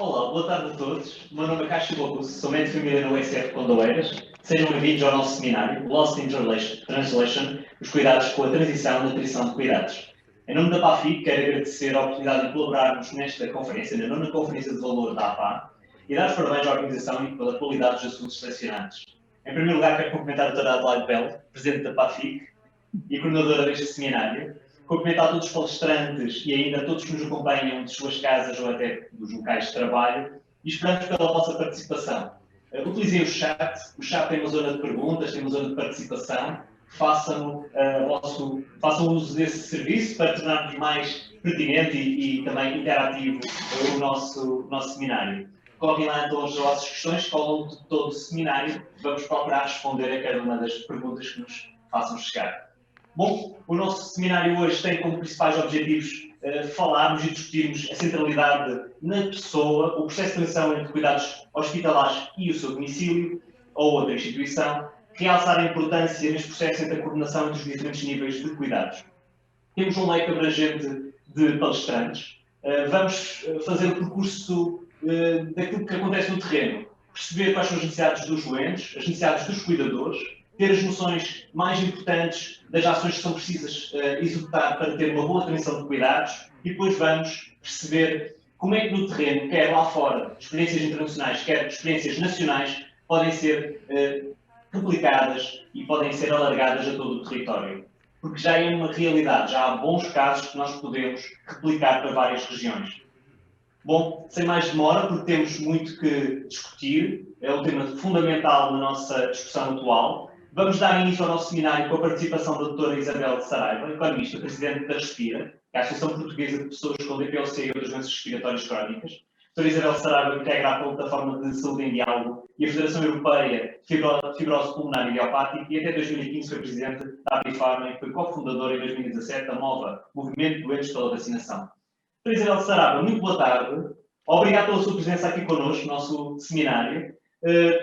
Olá, boa tarde a todos. O meu nome é Cássio Bocuso, sou médico de família na USF Condoeiras. Sejam bem-vindos ao nosso seminário Lost in Translation, os cuidados com a transição na nutrição de cuidados. Em nome da PAFIC, quero agradecer a oportunidade de colaborarmos nesta conferência, na nona Conferência de Valor da APA, e dar os parabéns à organização e pela qualidade dos assuntos selecionados. Em primeiro lugar, quero cumprimentar a doutora Adelaide Bell, presidente da PAFIC e coordenadora deste seminário, cumprimentar a todos os palestrantes e ainda a todos que nos acompanham de suas casas ou até dos locais de trabalho e esperamos pela vossa participação. Utilizem o chat tem uma zona de perguntas, tem uma zona de participação, façam uso desse serviço para tornarmos mais pertinente e também interativo o nosso seminário. Coloquem lá então as vossas questões que ao longo de todo o seminário vamos procurar responder a cada uma das perguntas que nos façam chegar. Bom, o nosso seminário hoje tem como principais objetivos falarmos e discutirmos a centralidade na pessoa, o processo de transição entre cuidados hospitalares e o seu domicílio ou outra instituição, realçar a importância neste processo entre a coordenação entre os diferentes níveis de cuidados. Temos um leque abrangente de palestrantes. Vamos fazer o percurso daquilo que acontece no terreno, perceber quais são as necessidades dos doentes, as necessidades dos cuidadores, ter as noções mais importantes das ações que são precisas executar para ter uma boa atenção de cuidados e depois vamos perceber como é que no terreno, quer lá fora, experiências internacionais, quer experiências nacionais, podem ser replicadas e podem ser alargadas a todo o território. Porque já é uma realidade, já há bons casos que nós podemos replicar para várias regiões. Bom, sem mais demora, porque temos muito que discutir, é um tema fundamental na nossa discussão atual. Vamos dar início ao nosso seminário com a participação da doutora Isabel de Saraiva, economista, presidente da Respira, que é a Associação Portuguesa de Pessoas com DPOC e outras doenças respiratórias crónicas. A doutora Isabel de Saraiva integra a Plataforma de Saúde em Diálogo e a Federação Europeia de Fibrose Pulmonar e Idiopática e até 2015 foi presidente da Apifarma e foi cofundadora em 2017 da MOVA, Movimento de Doentes pela Vacinação. Doutora Isabel de Saraiva, muito boa tarde. Obrigado pela sua presença aqui connosco, no nosso seminário.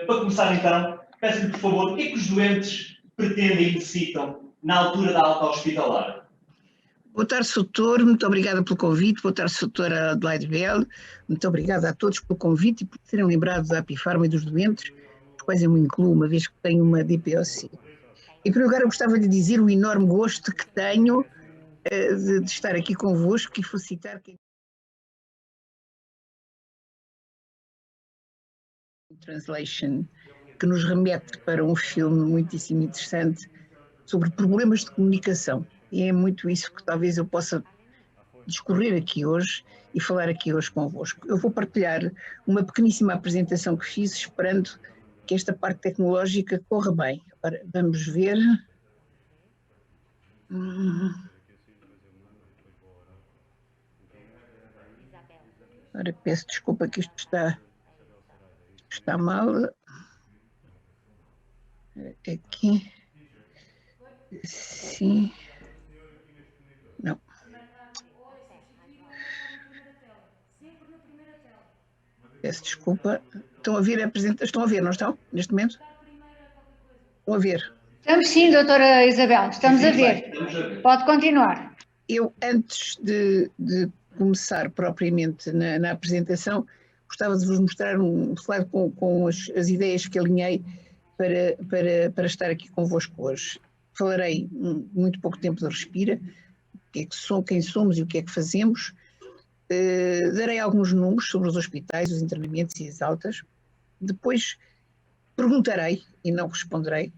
Para começar então, peço-lhe, por favor, o que é que os doentes pretendem e necessitam na altura da alta hospitalar? Boa tarde, Soutor. Muito obrigada pelo convite. Boa tarde, Soutora Adelaide Bell. Muito obrigada a todos pelo convite e por serem lembrados da Apifarma e dos doentes, os quais eu me incluo, uma vez que tenho uma DPOC. Em primeiro lugar, eu gostava de dizer o enorme gosto que tenho de estar aqui convosco e felicitar quem... Translation, que nos remete para um filme muitíssimo interessante sobre problemas de comunicação. E é muito isso que talvez eu possa discorrer aqui hoje e falar aqui hoje convosco. Eu vou partilhar uma pequeníssima apresentação que fiz, esperando que esta parte tecnológica corra bem. Ora, vamos ver. Ora, peço desculpa que isto está mal. Aqui. Sim. Não. Peço desculpa. Estão a ver a apresentação? Estão a ver, não estão? Neste momento? Estão a ver? Estamos sim, doutora Isabel, estamos a ver. Pode continuar. Eu, antes de começar propriamente na apresentação, gostava de vos mostrar um slide com as ideias que alinhei para estar aqui convosco hoje. Falarei muito pouco tempo da Respira, quem somos e o que é que fazemos. Darei alguns números sobre os hospitais, os internamentos e as altas. Depois perguntarei, e não responderei,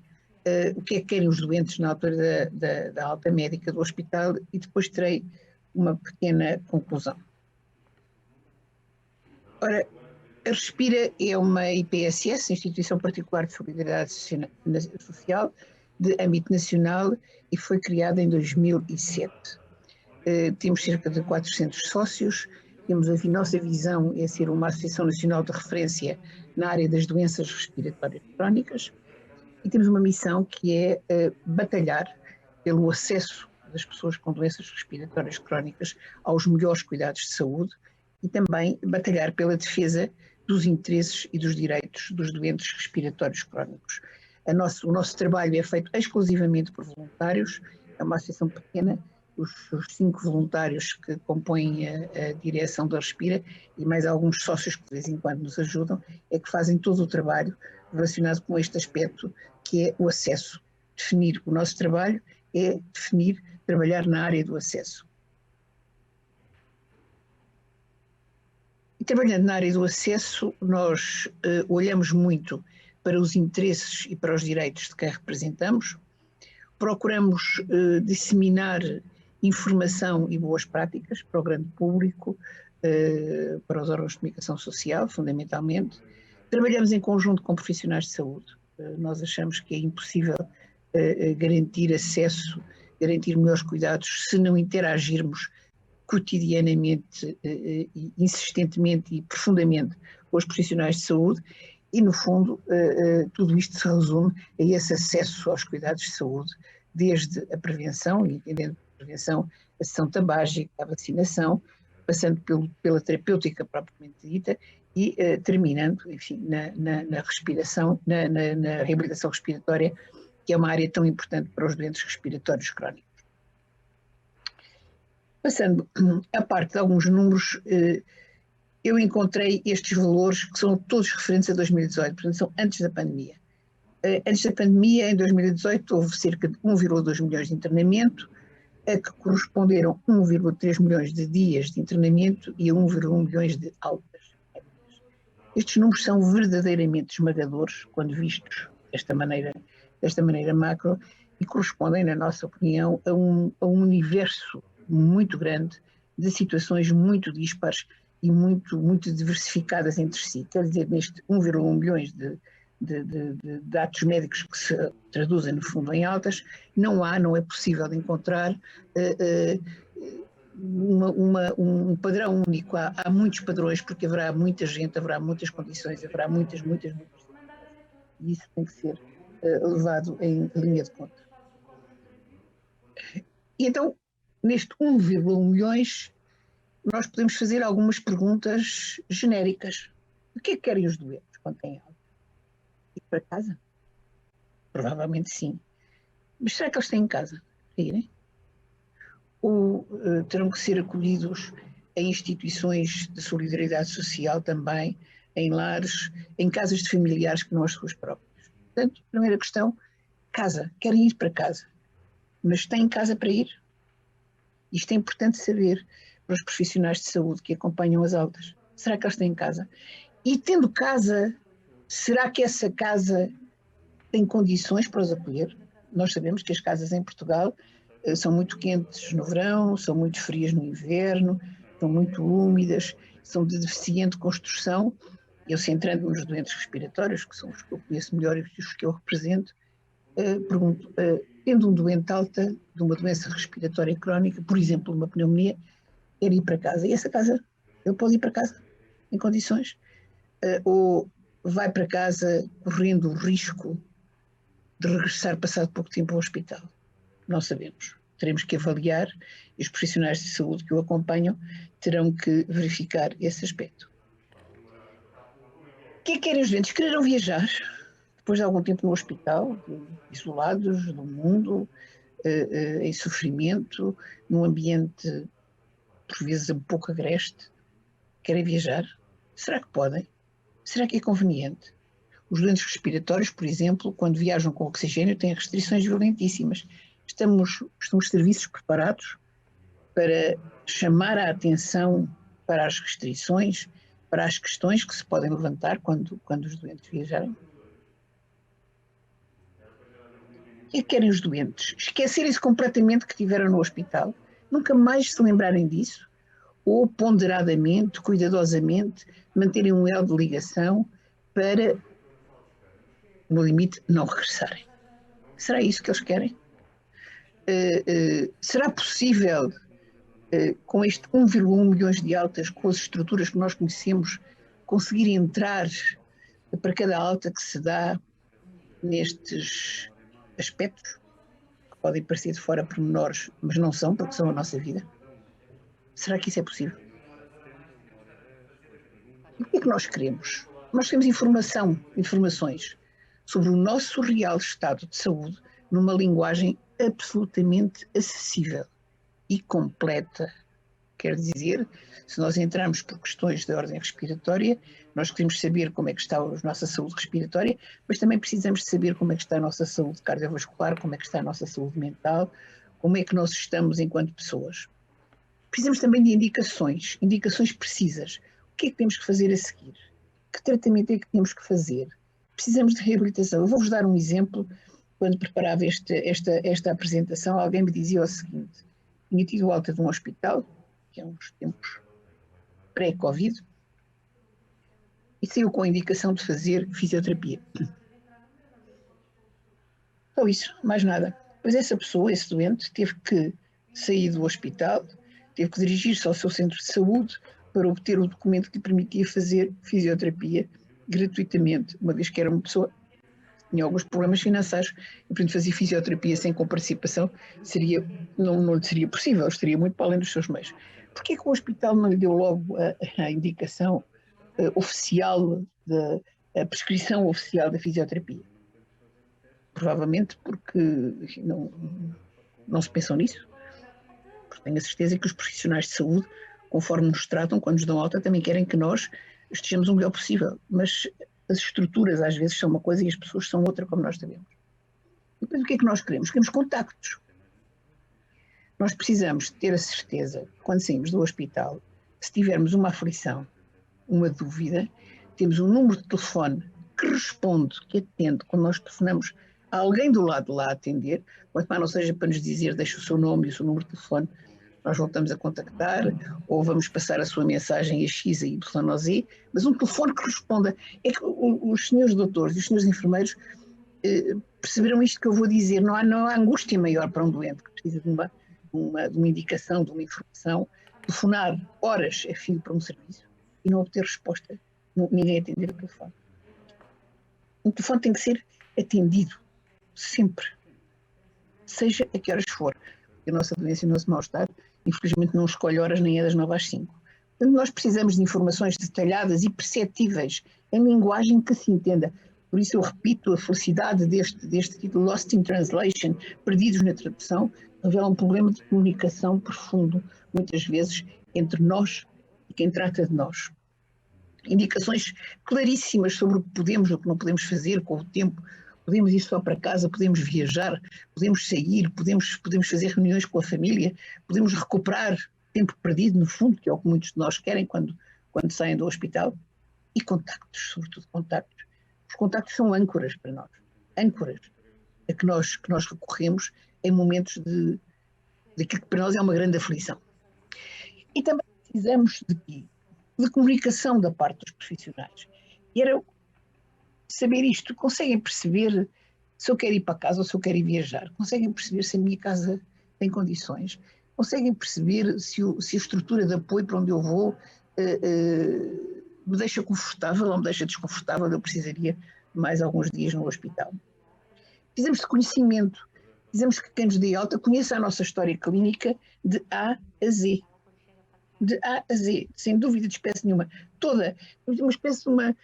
o que é que querem os doentes na altura da alta médica do hospital e depois terei uma pequena conclusão. Ora, a Respira é uma IPSS, Instituição Particular de Solidariedade Social, de âmbito nacional e foi criada em 2007. Temos cerca de 400 sócios, temos a nossa visão é ser uma associação nacional de referência na área das doenças respiratórias crónicas e temos uma missão que é batalhar pelo acesso das pessoas com doenças respiratórias crónicas aos melhores cuidados de saúde e também batalhar pela defesa dos interesses e dos direitos dos doentes respiratórios crónicos. O nosso trabalho é feito exclusivamente por voluntários, é uma associação pequena, os 5 voluntários que compõem a direção da Respira e mais alguns sócios que de vez em quando nos ajudam, é que fazem todo o trabalho relacionado com este aspecto, que é o acesso. Definir o nosso trabalho é definir, trabalhar na área do acesso. E trabalhando na área do acesso, nós olhamos muito para os interesses e para os direitos de quem representamos, procuramos disseminar informação e boas práticas para o grande público, para os órgãos de comunicação social, fundamentalmente. Trabalhamos em conjunto com profissionais de saúde. Nós achamos que é impossível garantir acesso, garantir melhores cuidados se não interagirmos cotidianamente, insistentemente e profundamente com os profissionais de saúde e, no fundo, tudo isto se resume a esse acesso aos cuidados de saúde, desde a prevenção, e entendendo a prevenção, a sessão tabágica, a vacinação, passando pela terapêutica propriamente dita e terminando, enfim, na respiração, na reabilitação respiratória, que é uma área tão importante para os doentes respiratórios crónicos. Passando à parte de alguns números, eu encontrei estes valores que são todos referentes a 2018, portanto são antes da pandemia. Antes da pandemia, em 2018, houve cerca de 1,2 milhões de internamento, a que corresponderam 1,3 milhões de dias de internamento e a 1,1 milhões de altas. Estes números são verdadeiramente esmagadores, quando vistos desta maneira macro, e correspondem, na nossa opinião, a um universo muito grande de situações muito dispares e muito diversificadas entre si. Quer dizer, neste 1,1 milhões de atos médicos que se traduzem, no fundo, em altas, não é possível encontrar um padrão único. Há muitos padrões, porque haverá muita gente, haverá muitas condições, haverá muitas. E isso tem que ser levado em linha de conta. E então, neste 1,1 milhões, nós podemos fazer algumas perguntas genéricas. O que é que querem os doentes quando têm alta? Ir para casa? Provavelmente sim. Mas será que eles têm em casa para irem? Ou terão que ser acolhidos em instituições de solidariedade social também, em lares, em casas de familiares que não as suas próprias? Portanto, primeira questão, casa. Querem ir para casa, mas têm casa para ir? Isto é importante saber para os profissionais de saúde que acompanham as altas. Será que eles têm casa? E tendo casa, será que essa casa tem condições para os acolher? Nós sabemos que as casas em Portugal são muito quentes no verão, são muito frias no inverno, são muito úmidas, são de deficiente construção. Eu, centrando-me nos doentes respiratórios, que são os que eu conheço melhor e os que eu represento, pergunto, tendo um doente alta de uma doença respiratória crónica, por exemplo, uma pneumonia, quer ir para casa. E essa casa, ele pode ir para casa em condições? Ou vai para casa correndo o risco de regressar passado pouco tempo ao hospital? Não sabemos. Teremos que avaliar e os profissionais de saúde que o acompanham terão que verificar esse aspecto. O que é que querem os doentes? Quererão viajar depois de algum tempo no hospital, isolados do mundo, em sofrimento, num ambiente por vezes um pouco agreste? Querem viajar? Será que podem? Será que é conveniente? Os doentes respiratórios, por exemplo, quando viajam com oxigênio, têm restrições violentíssimas. Estão os serviços preparados para chamar a atenção para as restrições, para as questões que se podem levantar quando os doentes viajarem? O que é que querem os doentes? Esquecerem-se completamente que estiveram no hospital? Nunca mais se lembrarem disso? Ou ponderadamente, cuidadosamente, manterem um elo de ligação para, no limite, não regressarem? Será isso que eles querem? Será possível, com este 1,1 milhões de altas, com as estruturas que nós conhecemos, conseguir entrar para cada alta que se dá nestes aspectos, que podem parecer de fora pormenores, mas não são, porque são a nossa vida? Será que isso é possível? E o que é que nós queremos? Nós temos informações sobre o nosso real estado de saúde numa linguagem absolutamente acessível e completa. Quer dizer, se nós entrarmos por questões de ordem respiratória, nós queremos saber como é que está a nossa saúde respiratória, mas também precisamos saber como é que está a nossa saúde cardiovascular, como é que está a nossa saúde mental, como é que nós estamos enquanto pessoas. Precisamos também de indicações precisas. O que é que temos que fazer a seguir? Que tratamento é que temos que fazer? Precisamos de reabilitação. Eu vou-vos dar um exemplo. Quando preparava esta apresentação, alguém me dizia o seguinte: tinha tido alta de um hospital, que é uns tempos pré-Covid, e saiu com a indicação de fazer fisioterapia. Só isso, mais nada. Pois essa pessoa, esse doente, teve que sair do hospital, teve que dirigir-se ao seu centro de saúde para obter o documento que lhe permitia fazer fisioterapia gratuitamente, uma vez que era uma pessoa que tinha alguns problemas financeiros e, portanto, fazer fisioterapia sem comparticipação não lhe seria possível, estaria muito para além dos seus meios. Porquê que o hospital não lhe deu logo a indicação oficial, a prescrição oficial da fisioterapia? Provavelmente porque não se pensou nisso. Porque tenho a certeza que os profissionais de saúde, conforme nos tratam, quando nos dão alta, também querem que nós estejamos o melhor possível. Mas as estruturas às vezes são uma coisa e as pessoas são outra, como nós sabemos. E depois o que é que nós queremos? Queremos contactos. Nós precisamos ter a certeza, quando saímos do hospital, se tivermos uma aflição, uma dúvida, temos um número de telefone que responde, que atende, quando nós telefonamos a alguém do lado de lá a atender, quanto mais não seja para nos dizer, deixa o seu nome e o seu número de telefone, nós voltamos a contactar, ou vamos passar a sua mensagem a X, a Y ou Z, mas um telefone que responda. É que os senhores doutores e os senhores enfermeiros perceberam isto que eu vou dizer, não há angústia maior para um doente que precisa de uma indicação, de uma informação, telefonar horas a fio para um serviço e não obter resposta, ninguém atender o telefone. O telefone tem que ser atendido, sempre, seja a que horas for. Porque a nossa doença e o nosso mal-estar, infelizmente, não escolhe horas nem é das 9 às 5. Portanto, nós precisamos de informações detalhadas e perceptíveis, em linguagem que se entenda. Por isso eu repito, a felicidade deste título, Lost in Translation, Perdidos na Tradução, revela um problema de comunicação profundo, muitas vezes, entre nós e quem trata de nós. Indicações claríssimas sobre o que podemos e o que não podemos fazer com o tempo. Podemos ir só para casa, podemos viajar, podemos sair, podemos fazer reuniões com a família, podemos recuperar tempo perdido, no fundo, que é o que muitos de nós querem quando saem do hospital. E contactos, sobretudo contactos. Os contactos são âncoras para nós, âncoras a que nós recorremos em momentos daquilo que para nós é uma grande aflição. E também precisamos de comunicação da parte dos profissionais. E era saber isto. Conseguem perceber se eu quero ir para casa ou se eu quero ir viajar? Conseguem perceber se a minha casa tem condições? Conseguem perceber se a estrutura de apoio para onde eu vou me deixa confortável ou me deixa desconfortável? Eu precisaria de mais alguns dias no hospital. Precisamos de conhecimento. Precisamos que quem nos dê alta conheça a nossa história clínica de A a Z. De A a Z, sem dúvida de espécie nenhuma. Toda, uma espécie de uma...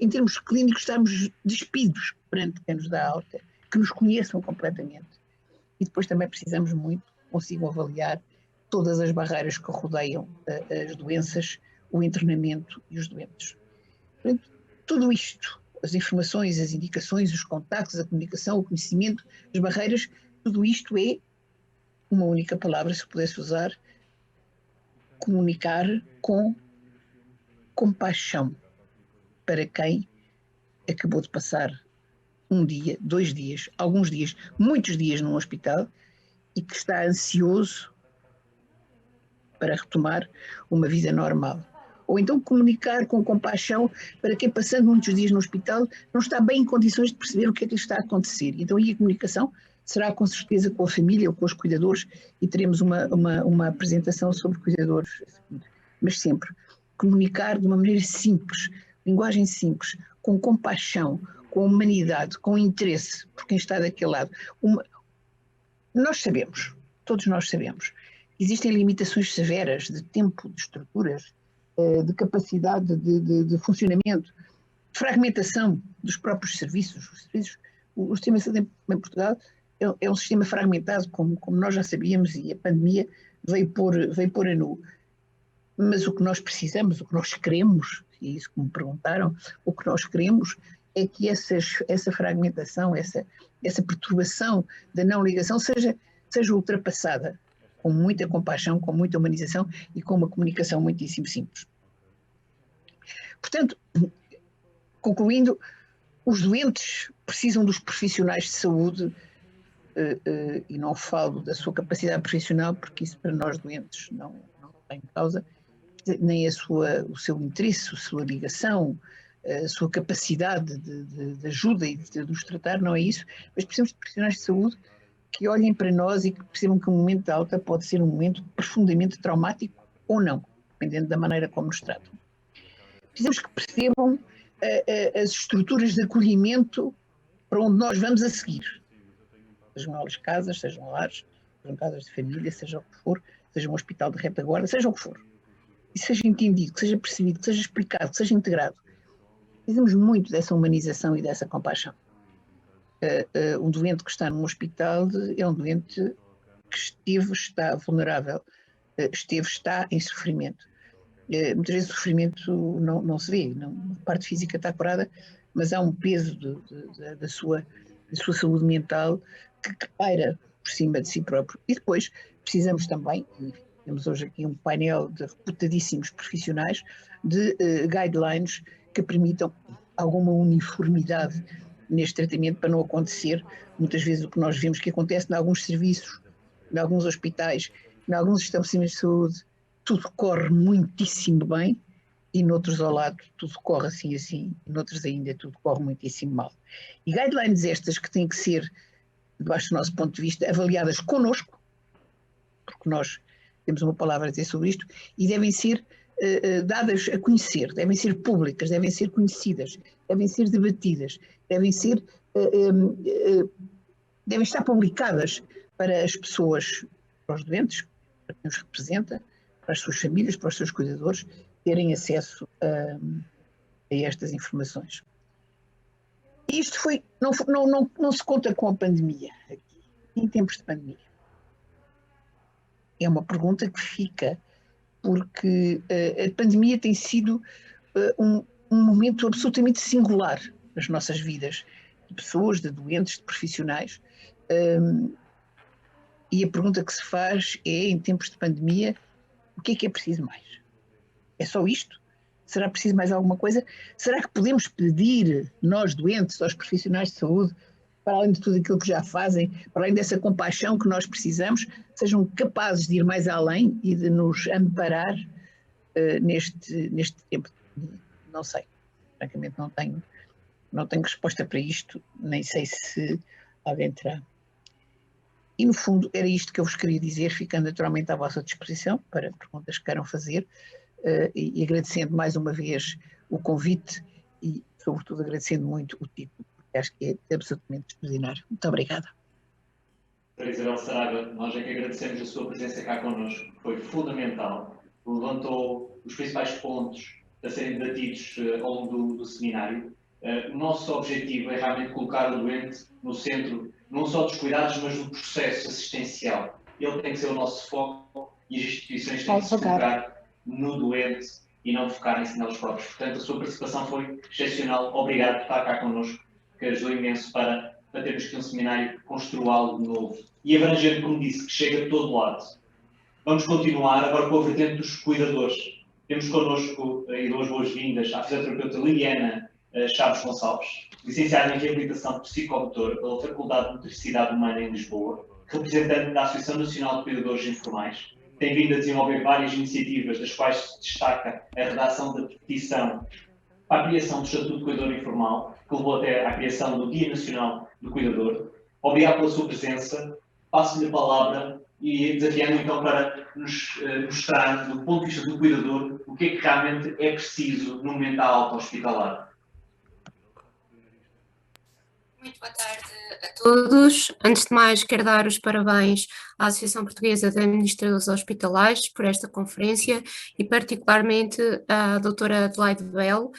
Em termos clínicos, estamos despidos perante quem nos dá alta, que nos conheçam completamente. E depois também precisamos muito, consigam avaliar todas as barreiras que rodeiam as doenças, o internamento e os doentes. Portanto, tudo isto, as informações, as indicações, os contactos, a comunicação, o conhecimento, as barreiras, tudo isto é uma única palavra, se pudesse usar, comunicar com compaixão para quem acabou de passar um dia, 2 dias, alguns dias, muitos dias num hospital e que está ansioso para retomar uma vida normal. Ou então comunicar com compaixão para quem, passando muitos dias no hospital, não está bem em condições de perceber o que é que lhe está a acontecer. Então aí a comunicação será com certeza com a família ou com os cuidadores e teremos uma apresentação sobre cuidadores. Mas sempre comunicar de uma maneira simples, linguagem simples, com compaixão, com humanidade, com interesse por quem está daquele lado. Nós sabemos, todos nós sabemos, existem limitações severas de tempo, de estruturas, de capacidade de funcionamento, de fragmentação dos próprios serviços. O sistema de saúde em Portugal é um sistema fragmentado, como nós já sabíamos, e a pandemia veio pôr a nu. Mas o que nós precisamos, o que nós queremos, e isso que me perguntaram, o que nós queremos é que essa fragmentação, essa perturbação da não ligação seja ultrapassada com muita compaixão, com muita humanização e com uma comunicação muitíssimo simples. Portanto, concluindo, os doentes precisam dos profissionais de saúde, e não falo da sua capacidade profissional, porque isso para nós doentes não tem causa, nem o seu interesse, a sua ligação, a sua capacidade de ajuda e de nos tratar, não é isso, mas precisamos de profissionais de saúde que olhem para nós e que percebam que um momento de alta pode ser um momento profundamente traumático ou não, dependendo da maneira como nos tratam. Precisamos que percebam as estruturas de acolhimento para onde nós vamos a seguir. Sejam elas casas, sejam lares, sejam casas de família, seja o que for, seja um hospital de retaguarda, seja o que for. E seja entendido, que seja percebido, que seja explicado, que seja integrado. Precisamos muito dessa humanização e dessa compaixão. Um doente que está num hospital é um doente que está vulnerável, está em sofrimento. Muitas vezes o sofrimento não se vê, a parte física está curada, mas há um peso da sua saúde mental que paira por cima de si próprio. E depois precisamos também, e temos hoje aqui um painel de reputadíssimos profissionais, de guidelines que permitam alguma uniformidade neste tratamento para não acontecer muitas vezes o que nós vemos que acontece em alguns serviços, em alguns hospitais, em alguns estabelecimentos de saúde, tudo corre muitíssimo bem e noutros ao lado tudo corre assim, e noutros ainda tudo corre muitíssimo mal. E guidelines estas que têm que ser, debaixo do nosso ponto de vista, avaliadas connosco, porque nós temos uma palavra a dizer sobre isto, e devem ser dadas a conhecer, devem ser públicas, devem ser conhecidas, devem ser debatidas, devem estar publicadas para as pessoas, para os doentes, para quem os representa, para as suas famílias, para os seus cuidadores, terem acesso a estas informações. Isto não se conta com a pandemia aqui, em tempos de pandemia. É uma pergunta que fica, porque a pandemia tem sido um momento absolutamente singular nas nossas vidas, de pessoas, de doentes, de profissionais, e a pergunta que se faz é, em tempos de pandemia, o que é preciso mais? É só isto? Será preciso mais alguma coisa? Será que podemos pedir, nós doentes, aos profissionais de saúde, para além de tudo aquilo que já fazem, para além dessa compaixão que nós precisamos, sejam capazes de ir mais além e de nos amparar neste tempo? Não sei, francamente não tenho resposta para isto, nem sei se alguém terá. E no fundo era isto que eu vos queria dizer, ficando naturalmente à vossa disposição para perguntas que queiram fazer, e agradecendo mais uma vez o convite e sobretudo agradecendo muito o título, porque acho que é absolutamente extraordinário. Muito obrigada. Doutora Isabel Saraiva, nós é que agradecemos a sua presença cá connosco, foi fundamental, levantou os principais pontos a serem debatidos ao longo do seminário. O nosso objetivo é realmente colocar o doente no centro, não só dos cuidados, mas do processo assistencial. Ele tem que ser o nosso foco e as instituições têm que se focar no doente e não focarem-se neles próprios. Portanto, a sua participação foi excepcional. Obrigado por estar cá connosco, que ajudou imenso para termos aqui um seminário que construa algo novo. E abrangente, como disse, que chega de todo lado. Vamos continuar agora com a vertente dos cuidadores. Temos connosco, e dou as boas-vindas, à fisioterapeuta Liliana Chaves Gonçalves, licenciada em Reabilitação Psicomotora pela Faculdade de Motricidade Humana em Lisboa, representante da Associação Nacional de Cuidadores Informais. Tem vindo a desenvolver várias iniciativas, das quais se destaca a redação da petição para a criação do Estatuto de Cuidador Informal, que levou até à criação do Dia Nacional do Cuidador. Obrigado pela sua presença. Passo-lhe a palavra e desafiando então para nos mostrar, do ponto de vista do cuidador, o que é que realmente é preciso no momento da alta hospitalar. Muito boa tarde a todos. Antes de mais, quero dar os parabéns à Associação Portuguesa de Administradores Hospitalares por esta conferência e particularmente à doutora Adelaide Bell,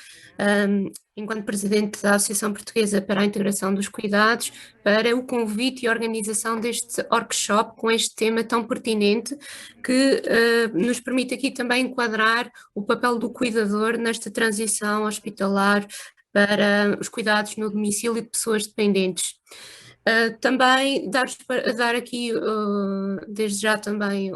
enquanto Presidente da Associação Portuguesa para a Integração dos Cuidados, para o convite e organização deste workshop com este tema tão pertinente que nos permite aqui também enquadrar o papel do cuidador nesta transição hospitalar para os cuidados no domicílio de pessoas dependentes. Também dar aqui, desde já também,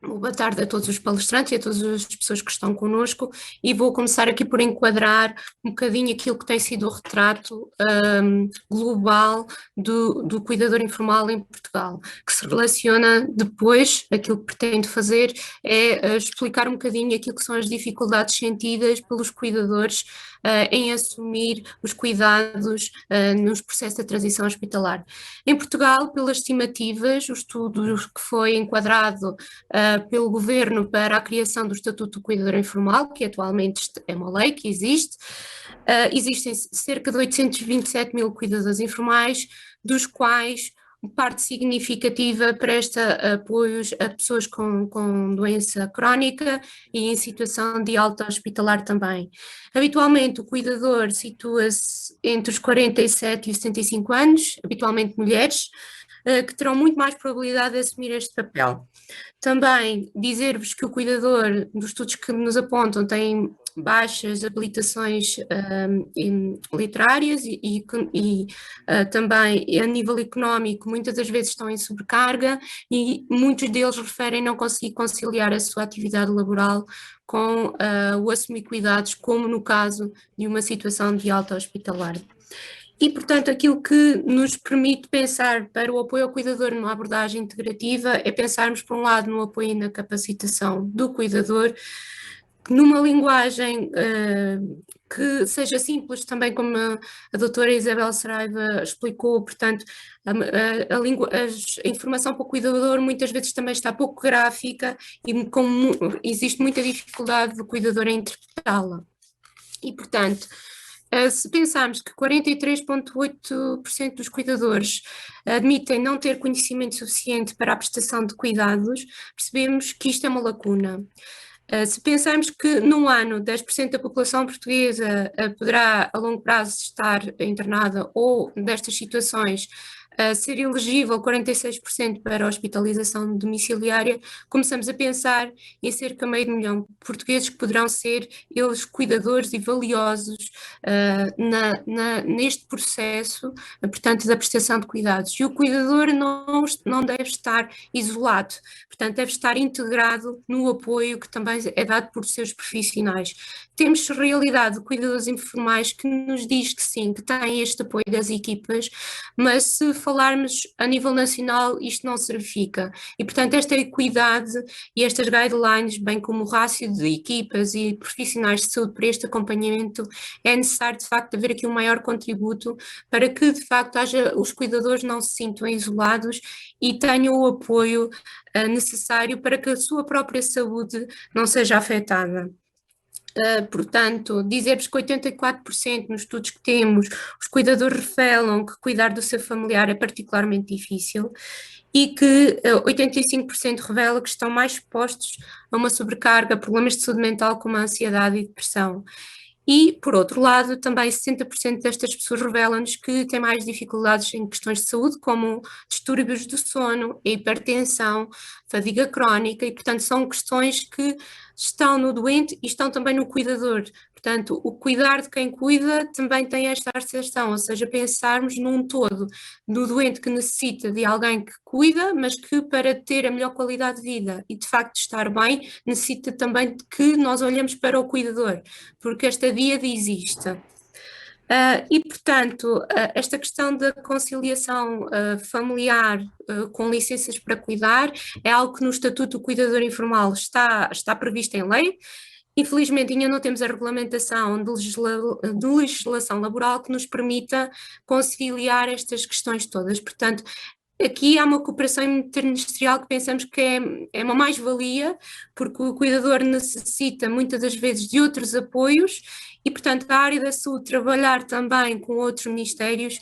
boa tarde a todos os palestrantes e a todas as pessoas que estão connosco, e vou começar aqui por enquadrar um bocadinho aquilo que tem sido o retrato global do cuidador informal em Portugal, que se relaciona depois, aquilo que pretendo fazer é explicar um bocadinho aquilo que são as dificuldades sentidas pelos cuidadores em assumir os cuidados nos processos de transição hospitalar. Em Portugal, pelas estimativas, o estudo que foi enquadrado pelo Governo para a criação do Estatuto do Cuidador Informal, que atualmente é uma lei que existe, existem cerca de 827 mil cuidadores informais, dos quais parte significativa presta apoios a pessoas com doença crónica e em situação de alta hospitalar também. Habitualmente o cuidador situa-se entre os 47 e os 75 anos, habitualmente mulheres, que terão muito mais probabilidade de assumir este papel. Também dizer-vos que o cuidador, dos estudos que nos apontam, tem baixas habilitações literárias e também a nível económico muitas das vezes estão em sobrecarga e muitos deles referem não conseguir conciliar a sua atividade laboral com o assumir cuidados, como no caso de uma situação de alta hospitalar. E, portanto, aquilo que nos permite pensar para o apoio ao cuidador numa abordagem integrativa é pensarmos, por um lado, no apoio e na capacitação do cuidador, numa linguagem que seja simples, também como a doutora Isabel Saraiva explicou, portanto, a informação para o cuidador muitas vezes também está pouco gráfica e existe muita dificuldade do cuidador em interpretá-la. E, portanto, se pensarmos que 43,8% dos cuidadores admitem não ter conhecimento suficiente para a prestação de cuidados, percebemos que isto é uma lacuna. Se pensarmos que num ano 10% da população portuguesa poderá a longo prazo estar internada ou destas situações ser elegível 46% para a hospitalização domiciliária, começamos a pensar em cerca de 500.000 portugueses que poderão ser eles cuidadores e valiosos neste processo, portanto, da prestação de cuidados. E o cuidador não deve estar isolado, portanto, deve estar integrado no apoio que também é dado por seus profissionais. Temos realidade de cuidadores informais que nos diz que sim, que têm este apoio das equipas, mas se falarmos a nível nacional isto não se verifica e, portanto, esta equidade e estas guidelines, bem como o rácio de equipas e profissionais de saúde para este acompanhamento, é necessário de facto haver aqui um maior contributo para que de facto os cuidadores não se sintam isolados e tenham o apoio necessário para que a sua própria saúde não seja afetada. Portanto, dizer-vos que 84% nos estudos que temos, os cuidadores revelam que cuidar do seu familiar é particularmente difícil e que 85% revela que estão mais expostos a uma sobrecarga, problemas de saúde mental como a ansiedade e depressão. E, por outro lado, também 60% destas pessoas revelam-nos que têm mais dificuldades em questões de saúde, como distúrbios do sono, hipertensão, fadiga crónica, e, portanto, são questões que estão no doente e estão também no cuidador. Portanto, o cuidar de quem cuida também tem esta associação, ou seja, pensarmos num todo do doente que necessita de alguém que cuida, mas que para ter a melhor qualidade de vida e de facto estar bem, necessita também de que nós olhemos para o cuidador, porque esta díade existe. E, portanto, esta questão da conciliação familiar com licenças para cuidar é algo que no Estatuto do Cuidador Informal está previsto em lei. Infelizmente ainda não temos a regulamentação de legislação laboral que nos permita conciliar estas questões todas, portanto aqui há uma cooperação interministerial que pensamos que é uma mais-valia, porque o cuidador necessita muitas das vezes de outros apoios e, portanto, a área da saúde trabalhar também com outros ministérios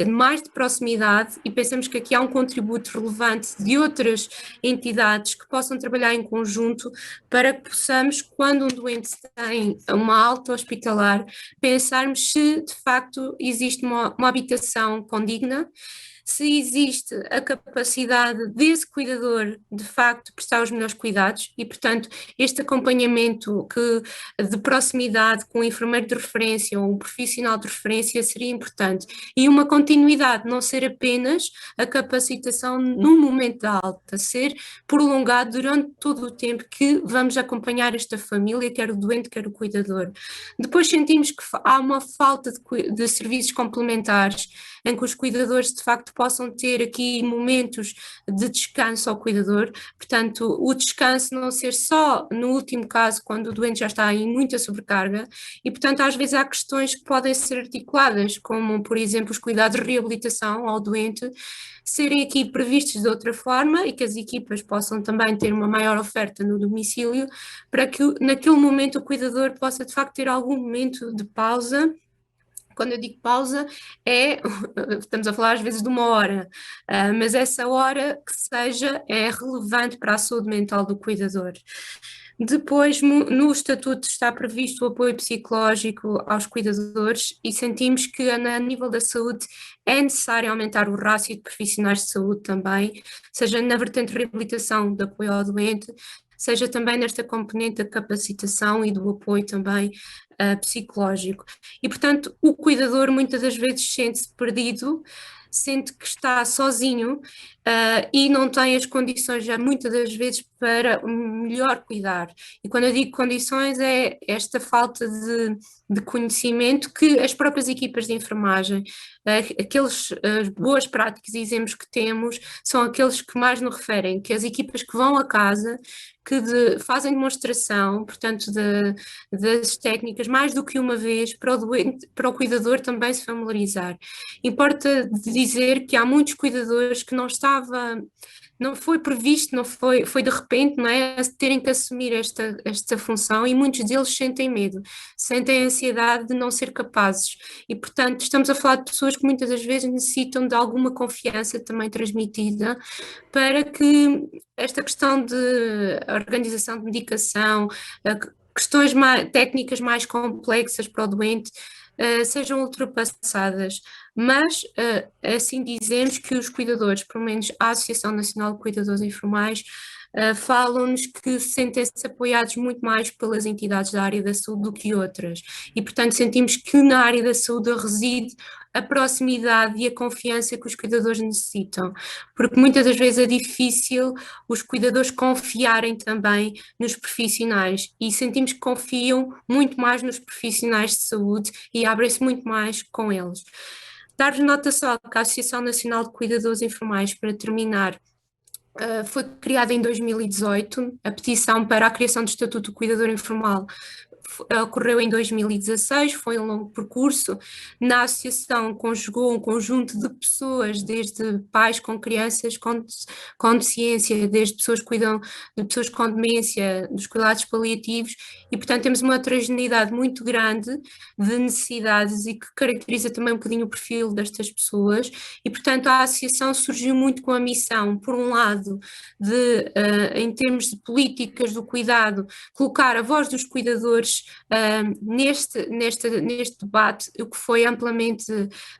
mais de proximidade, e pensamos que aqui há um contributo relevante de outras entidades que possam trabalhar em conjunto para que possamos, quando um doente tem uma alta hospitalar, pensarmos se de facto existe uma habitação condigna, se existe a capacidade desse cuidador, de facto, prestar os melhores cuidados e, portanto, este acompanhamento de proximidade com o enfermeiro de referência ou um profissional de referência seria importante. E uma continuidade, não ser apenas a capacitação num momento da alta, ser prolongado durante todo o tempo que vamos acompanhar esta família, quer o doente, quer o cuidador. Depois sentimos que há uma falta de serviços complementares em que os cuidadores de facto possam ter aqui momentos de descanso ao cuidador, portanto o descanso não ser só no último caso quando o doente já está em muita sobrecarga e portanto às vezes há questões que podem ser articuladas, como por exemplo os cuidados de reabilitação ao doente, serem aqui previstos de outra forma e que as equipas possam também ter uma maior oferta no domicílio, para que naquele momento o cuidador possa de facto ter algum momento de pausa. Quando eu digo pausa, estamos a falar às vezes de uma hora, mas essa hora que seja é relevante para a saúde mental do cuidador. Depois, no estatuto está previsto o apoio psicológico aos cuidadores e sentimos que a nível da saúde é necessário aumentar o rácio de profissionais de saúde também, seja na vertente de reabilitação de apoio ao doente, seja também nesta componente da capacitação e do apoio também psicológico. E, portanto, o cuidador muitas das vezes sente-se perdido, sente que está sozinho e não tem as condições já muitas das vezes para melhor cuidar. E quando eu digo condições é esta falta de conhecimento que as próprias equipas de enfermagem, as boas práticas e exemplos que temos são aqueles que mais nos referem, que as equipas que vão a casa, que fazem demonstração, portanto, das técnicas mais do que uma vez para o doente, para o cuidador também se familiarizar. Importa dizer que há muitos cuidadores que não foi previsto, foi de repente, não é? Terem que assumir esta função e muitos deles sentem medo, sentem ansiedade de não ser capazes e, portanto, estamos a falar de pessoas que muitas das vezes necessitam de alguma confiança também transmitida para que esta questão de organização de medicação, questões técnicas mais complexas para o doente, sejam ultrapassadas, mas assim dizemos que os cuidadores, pelo menos a Associação Nacional de Cuidadores Informais, falam-nos que sentem-se apoiados muito mais pelas entidades da área da saúde do que outras e, portanto, sentimos que na área da saúde reside a proximidade e a confiança que os cuidadores necessitam, porque muitas das vezes é difícil os cuidadores confiarem também nos profissionais e sentimos que confiam muito mais nos profissionais de saúde e abrem-se muito mais com eles. Dar-vos nota só que a Associação Nacional de Cuidadores Informais, para terminar, foi criada em 2018, a petição para a criação do Estatuto do Cuidador Informal ocorreu em 2016, foi um longo percurso. Na associação conjugou um conjunto de pessoas, desde pais com crianças com deficiência, desde pessoas que cuidam de pessoas com demência, dos cuidados paliativos, e portanto temos uma heterogeneidade muito grande de necessidades e que caracteriza também um bocadinho o perfil destas pessoas, e portanto a associação surgiu muito com a missão, por um lado, de, em termos de políticas do cuidado, colocar a voz dos cuidadores neste debate, o que foi amplamente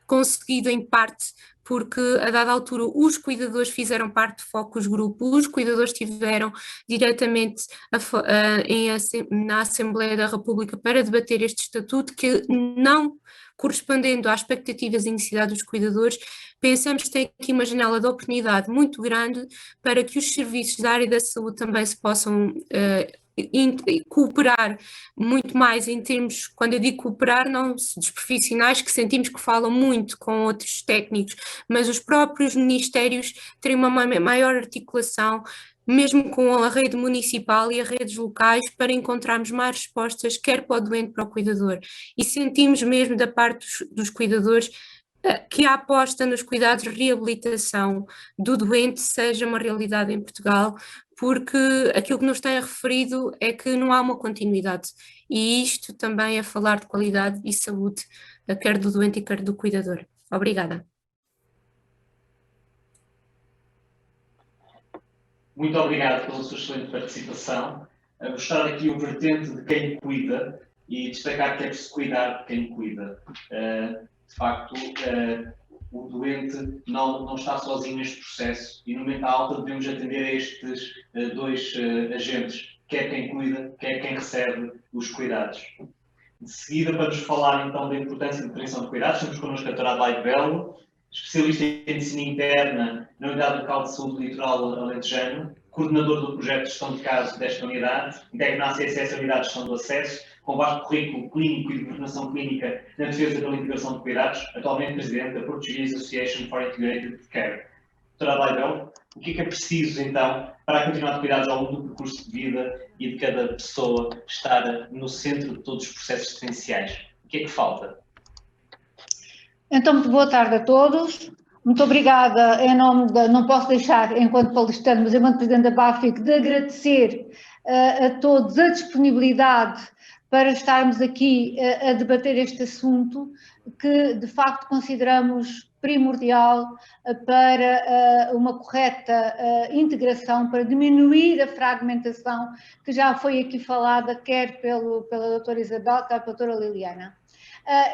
conseguido em parte porque a dada altura os cuidadores fizeram parte de focus group, os cuidadores estiveram diretamente na Assembleia da República para debater este estatuto que, não correspondendo às expectativas e necessidades dos cuidadores, pensamos que tem aqui uma janela de oportunidade muito grande para que os serviços da área da saúde também se possam cooperar muito mais em termos, quando eu digo cooperar, não dos profissionais que sentimos que falam muito com outros técnicos, mas os próprios ministérios terem uma maior articulação, mesmo com a rede municipal e as redes locais, para encontrarmos mais respostas, quer para o doente, para o cuidador. E sentimos mesmo da parte dos cuidadores que a aposta nos cuidados de reabilitação do doente seja uma realidade em Portugal, porque aquilo que nos tem referido é que não há uma continuidade, e isto também é falar de qualidade e saúde, quer do doente e quer do cuidador. Obrigada. Muito obrigado pela sua excelente participação. Mostrar aqui o vertente de quem cuida e destacar que é preciso cuidar de quem cuida. De facto, o doente não está sozinho neste processo e no momento da alta devemos atender a estes dois agentes, quer quem cuida, quer quem recebe os cuidados. De seguida, para nos falar então da importância da prevenção de cuidados, temos connosco a doutora Adelaide Belo, especialista em medicina interna na Unidade Local de Saúde Litoral Alentejano, coordenador do projeto de gestão de casos desta unidade, integra na ACSS a unidade de gestão do acesso, com vasto currículo clínico e de coordenação clínica na defesa pela integração de cuidados, atualmente presidente da Portuguese Association for Integrated Care. Doutora Adelaide Belo, o que é preciso então para a continuidade de cuidados ao longo do percurso de vida e de cada pessoa estar no centro de todos os processos essenciais? O que é que falta? Então, muito boa tarde a todos. Muito obrigada, em nome da... Não posso deixar, enquanto palestrante, mas enquanto Presidente da BAFIC, de agradecer a todos a disponibilidade para estarmos aqui a debater este assunto que, de facto, consideramos primordial para uma correta integração, para diminuir a fragmentação que já foi aqui falada, quer pela doutora Isabel, quer pela doutora Liliana.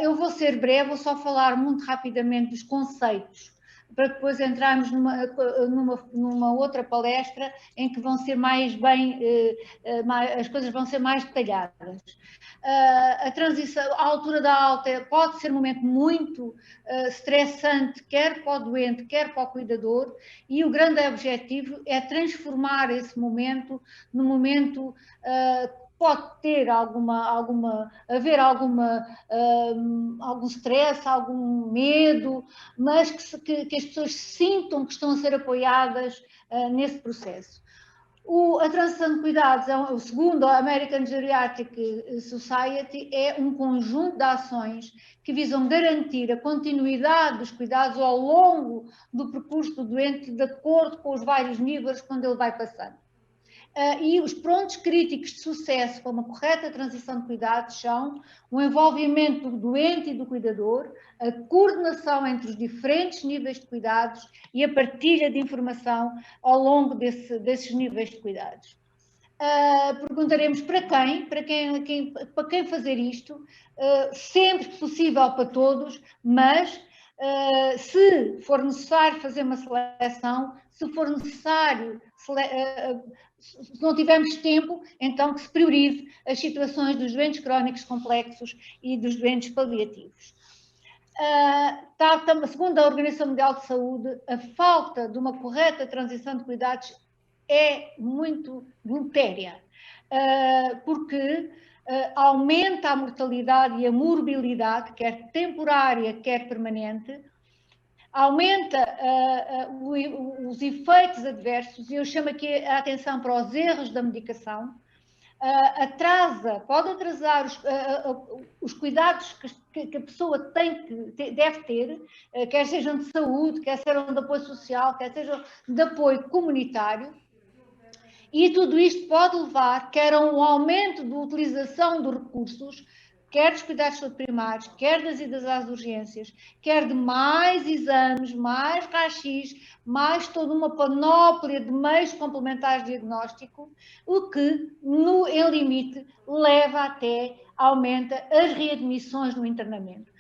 Eu vou ser breve, vou só falar muito rapidamente dos conceitos, para depois entrarmos numa outra palestra em que vão ser mais bem, as coisas vão ser mais detalhadas. A transição, a altura da alta pode ser um momento muito estressante, quer para o doente, quer para o cuidador, e o grande objetivo é transformar esse momento num momento pode ter algum stress, algum medo, mas que as pessoas sintam que estão a ser apoiadas nesse processo. A transição de cuidados, segundo a American Geriatric Society, é um conjunto de ações que visam garantir a continuidade dos cuidados ao longo do percurso do doente, de acordo com os vários níveis quando ele vai passando. E os pontos críticos de sucesso para uma correta transição de cuidados são o envolvimento do doente e do cuidador, a coordenação entre os diferentes níveis de cuidados e a partilha de informação ao longo desses níveis de cuidados. Perguntaremos para quem fazer isto, sempre possível para todos, mas se for necessário fazer uma seleção, se for necessário se não tivermos tempo, então que se priorize as situações dos doentes crónicos complexos e dos doentes paliativos. Segundo a Organização Mundial de Saúde, a falta de uma correta transição de cuidados é muito deletéria, porque aumenta a mortalidade e a morbilidade, quer temporária, quer permanente, aumenta os efeitos adversos, e eu chamo aqui a atenção para os erros da medicação, pode atrasar os cuidados que a pessoa deve ter, quer sejam de saúde, quer sejam de apoio social, quer sejam de apoio comunitário, e tudo isto pode levar quer a um aumento da utilização dos recursos, quer dos cuidados de saúde primários, quer das idas às urgências, quer de mais exames, mais raio-x, mais toda uma panóplia de meios complementares de diagnóstico, o que, em limite, aumenta as readmissões no internamento.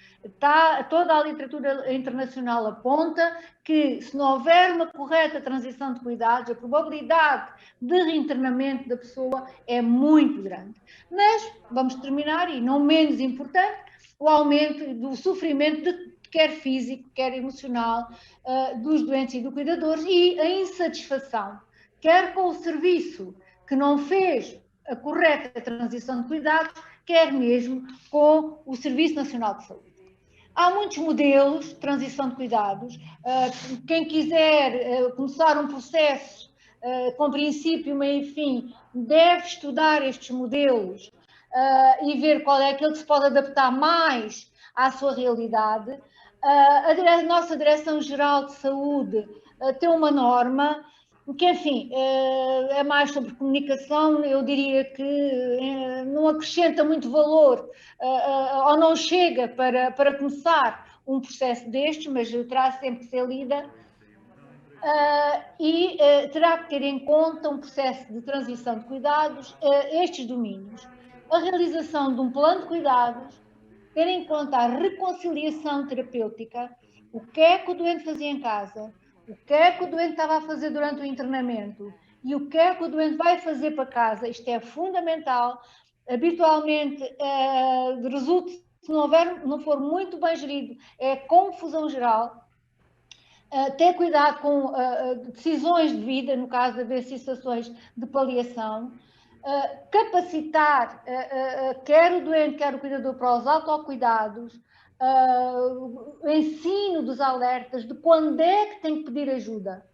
Toda a literatura internacional aponta que, se não houver uma correta transição de cuidados, a probabilidade de reinternamento da pessoa é muito grande. Mas, vamos terminar, e não menos importante, o aumento do sofrimento, quer físico, quer emocional, dos doentes e dos cuidadores, e a insatisfação, quer com o serviço que não fez a correta transição de cuidados, quer mesmo com o Serviço Nacional de Saúde. Há muitos modelos de transição de cuidados. Quem quiser começar um processo com princípio, meio e fim, deve estudar estes modelos e ver qual é aquele que se pode adaptar mais à sua realidade. A nossa Direção-Geral de Saúde tem uma norma que, enfim, é mais sobre comunicação. Eu diria que não acrescenta muito valor ou não chega para começar um processo destes, mas terá sempre que ser lida. E terá que ter em conta um processo de transição de cuidados estes domínios. A realização de um plano de cuidados, ter em conta a reconciliação terapêutica, o que é que o doente fazia em casa, o que é que o doente estava a fazer durante o internamento e o que é que o doente vai fazer para casa. Isto é fundamental. Habitualmente, resulta, se não for muito bem gerido, é confusão geral. Ter cuidado com decisões de vida, no caso de haver situações de paliação, capacitar quer o doente, quer o cuidador para os autocuidados, o ensino dos alertas de quando é que tem que pedir ajuda,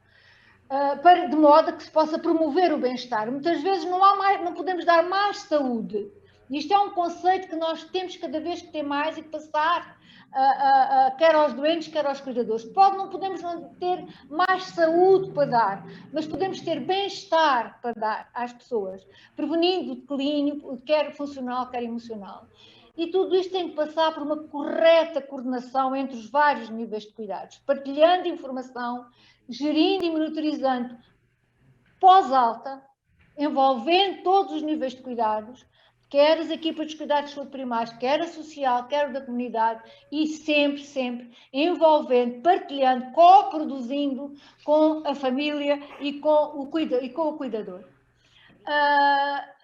de modo a que se possa promover o bem-estar. Muitas vezes não podemos dar mais saúde. Isto é um conceito que nós temos cada vez que ter mais e passar quer aos doentes, quer aos cuidadores. Não podemos não ter mais saúde para dar, mas podemos ter bem-estar para dar às pessoas, prevenindo o declínio, quer funcional, quer emocional. E tudo isto tem que passar por uma correta coordenação entre os vários níveis de cuidados, partilhando informação, gerindo e monitorizando pós-alta, envolvendo todos os níveis de cuidados, quer as equipas de cuidados de saúde primários, quer a social, quer o da comunidade, e sempre, sempre envolvendo, partilhando, co-produzindo com a família e com o cuidador.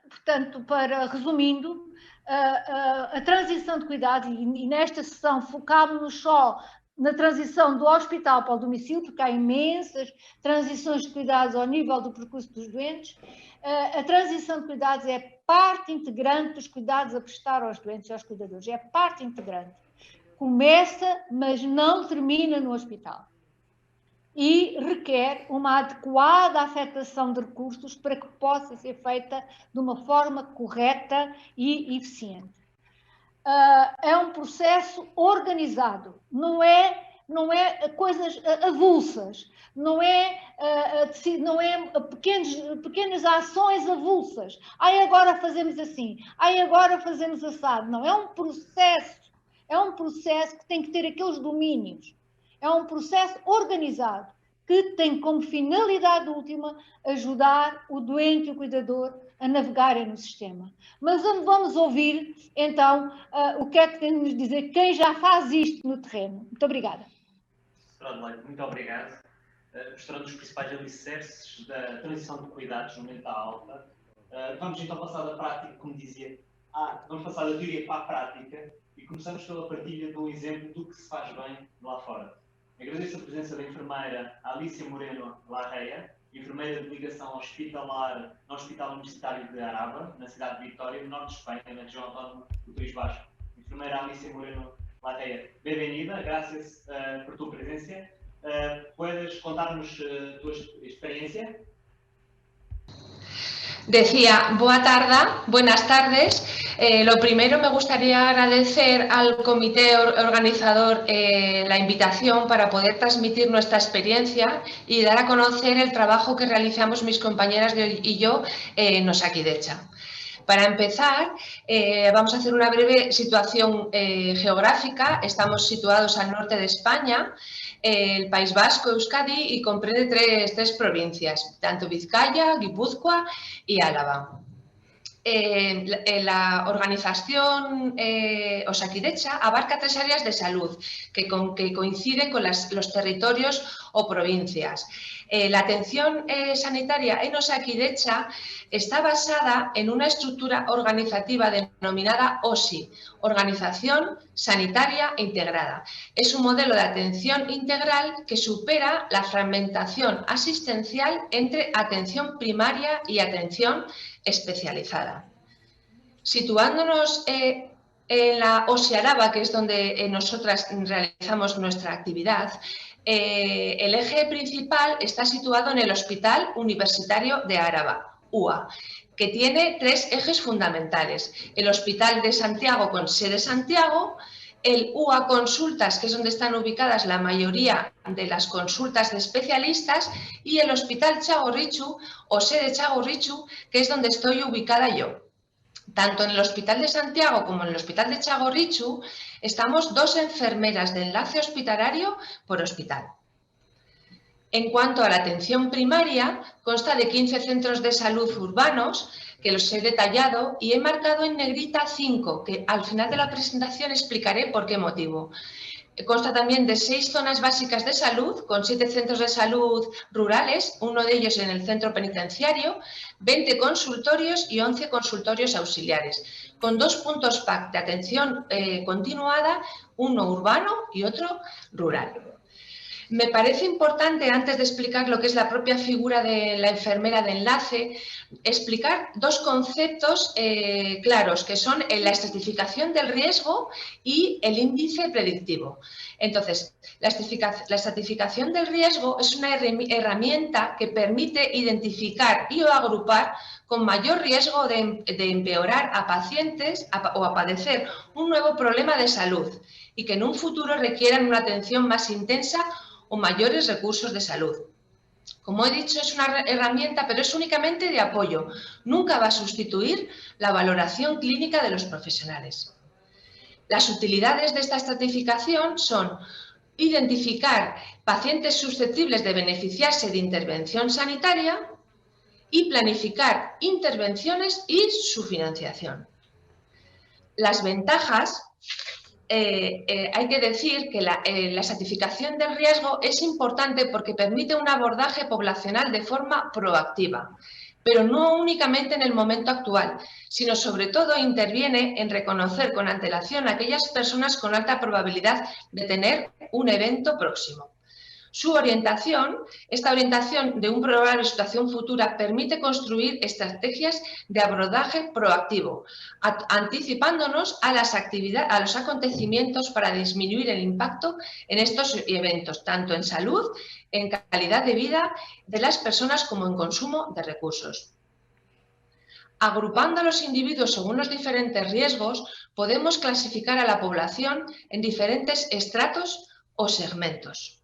Portanto, resumindo, a transição de cuidados, e nesta sessão focámos-nos só na transição do hospital para o domicílio, porque há imensas transições de cuidados ao nível do percurso dos doentes. A transição de cuidados é parte integrante dos cuidados a prestar aos doentes e aos cuidadores. É parte integrante. Começa, mas não termina no hospital. E requer uma adequada afetação de recursos para que possa ser feita de uma forma correta e eficiente. É um processo organizado, não é coisas avulsas, não é pequenas ações avulsas. Agora fazemos assim, agora fazemos assado. Não, é um processo que tem que ter aqueles domínios. É um processo organizado que tem como finalidade última ajudar o doente e o cuidador a navegarem no sistema. Mas vamos ouvir, então, o que é que tem de nos dizer quem já faz isto no terreno. Muito obrigada. Muito obrigado. Mostrando os principais alicerces da transição de cuidados no momento da alta. Vamos então passar da prática, como dizia, vamos passar da teoria para a prática e começamos pela partilha de um exemplo do que se faz bem lá fora. Agradeço a presença da enfermeira Alicia Moreno Larreia, enfermeira de ligação hospitalar no Hospital Universitário de Araba, na cidade de Vitória, no norte de Espanha, na região autónoma do País Basco. Enfermeira Alicia Moreno Larreia, bem-vinda, graças por tua presencia. ¿Puedes contarnos tu experiencia? Decía, buenas tardes. Lo primero, me gustaría agradecer al comité organizador la invitación para poder transmitir nuestra experiencia y dar a conocer el trabajo que realizamos mis compañeras y yo en Osakidetza. Para empezar, vamos a hacer una breve situación geográfica. Estamos situados al norte de España, el País Vasco, Euskadi, y comprende tres provincias, tanto Vizcaya, Guipúzcoa y Álava. La organización Osakidetza abarca 3 áreas de salud que coinciden con los territorios o provincias. La atención sanitaria en Osakidetza está basada en una estructura organizativa denominada OSI, Organización Sanitaria Integrada. Es un modelo de atención integral que supera la fragmentación asistencial entre atención primaria y atención especializada. Situándonos en la OSI Araba, que es donde nosotras realizamos nuestra actividad, el eje principal está situado en el Hospital Universitario de Araba, UA, que tiene 3 ejes fundamentales. El Hospital de Santiago con sede Santiago, el UA Consultas, que es donde están ubicadas la mayoría de las consultas de especialistas, y el Hospital Txagorritxu o sede Txagorritxu, que es donde estoy ubicada yo. Tanto en el Hospital de Santiago como en el Hospital de Txagorritxu estamos 2 enfermeras de enlace hospitalario por hospital. En cuanto a la atención primaria, consta de 15 centros de salud urbanos, que los he detallado y he marcado en negrita 5, que al final de la presentación explicaré por qué motivo. Consta también de 6 zonas básicas de salud, con 7 centros de salud rurales, uno de ellos en el centro penitenciario, 20 consultorios y 11 consultorios auxiliares, con 2 puntos PAC de atención continuada, uno urbano y otro rural. Me parece importante, antes de explicar lo que es la propia figura de la enfermera de enlace, explicar 2 conceptos claros, que son la estratificación del riesgo y el índice predictivo. Entonces, la estratificación del riesgo es una herramienta que permite identificar y o agrupar con mayor riesgo de empeorar a pacientes o a padecer un nuevo problema de salud y que en un futuro requieran una atención más intensa o mayores recursos de salud. Como he dicho, es una herramienta, pero es únicamente de apoyo. Nunca va a sustituir la valoración clínica de los profesionales. Las utilidades de esta estratificación son identificar pacientes susceptibles de beneficiarse de intervención sanitaria y planificar intervenciones y su financiación. Las ventajas. Hay que decir que la estratificación del riesgo es importante porque permite un abordaje poblacional de forma proactiva, pero no únicamente en el momento actual, sino sobre todo interviene en reconocer con antelación a aquellas personas con alta probabilidad de tener un evento próximo. Su orientación, esta orientación de un probable situación futura, permite construir estrategias de abordaje proactivo, anticipándonos a los acontecimientos para disminuir el impacto en estos eventos, tanto en salud, en calidad de vida de las personas como en consumo de recursos. Agrupando a los individuos según los diferentes riesgos, podemos clasificar a la población en diferentes estratos o segmentos.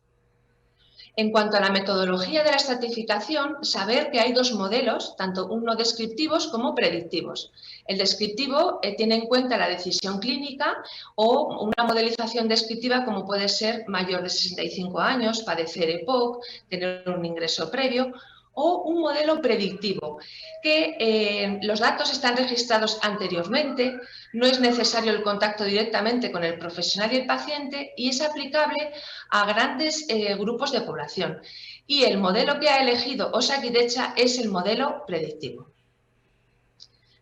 En cuanto a la metodología de la estratificación, saber que hay 2 modelos, tanto uno descriptivos como predictivos. El descriptivo tiene en cuenta la decisión clínica o una modelización descriptiva como puede ser mayor de 65 años, padecer EPOC, tener un ingreso previo, o un modelo predictivo, que los datos están registrados anteriormente, no es necesario el contacto directamente con el profesional y el paciente y es aplicable a grandes grupos de población. Y el modelo que ha elegido Osakidetza es el modelo predictivo.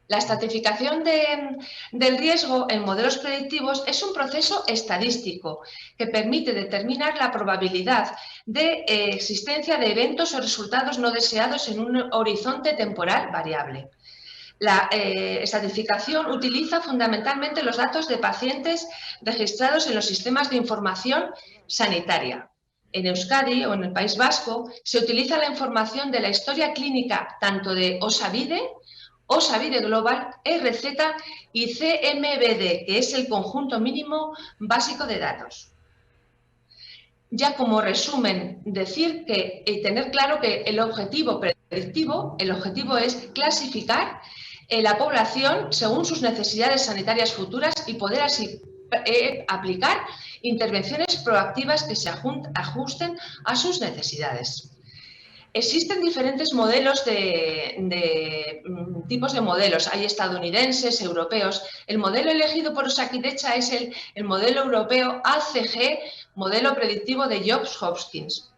La estratificación del riesgo en modelos predictivos es un proceso estadístico que permite determinar la probabilidad de existencia de eventos o resultados no deseados en un horizonte temporal variable. La estratificación utiliza fundamentalmente los datos de pacientes registrados en los sistemas de información sanitaria. En Euskadi o en el País Vasco se utiliza la información de la historia clínica tanto de Osabide, Osabide Global, RZ y CMBD, que es el conjunto mínimo básico de datos. Ya como resumen, decir que tener claro que el objetivo predictivo, el objetivo es clasificar la población según sus necesidades sanitarias futuras y poder así aplicar intervenciones proactivas que se ajusten a sus necesidades. Existen diferentes modelos tipos de modelos, hay estadounidenses, europeos. El modelo elegido por Osakidetza es el modelo europeo ACG, modelo predictivo de Johns Hopkins,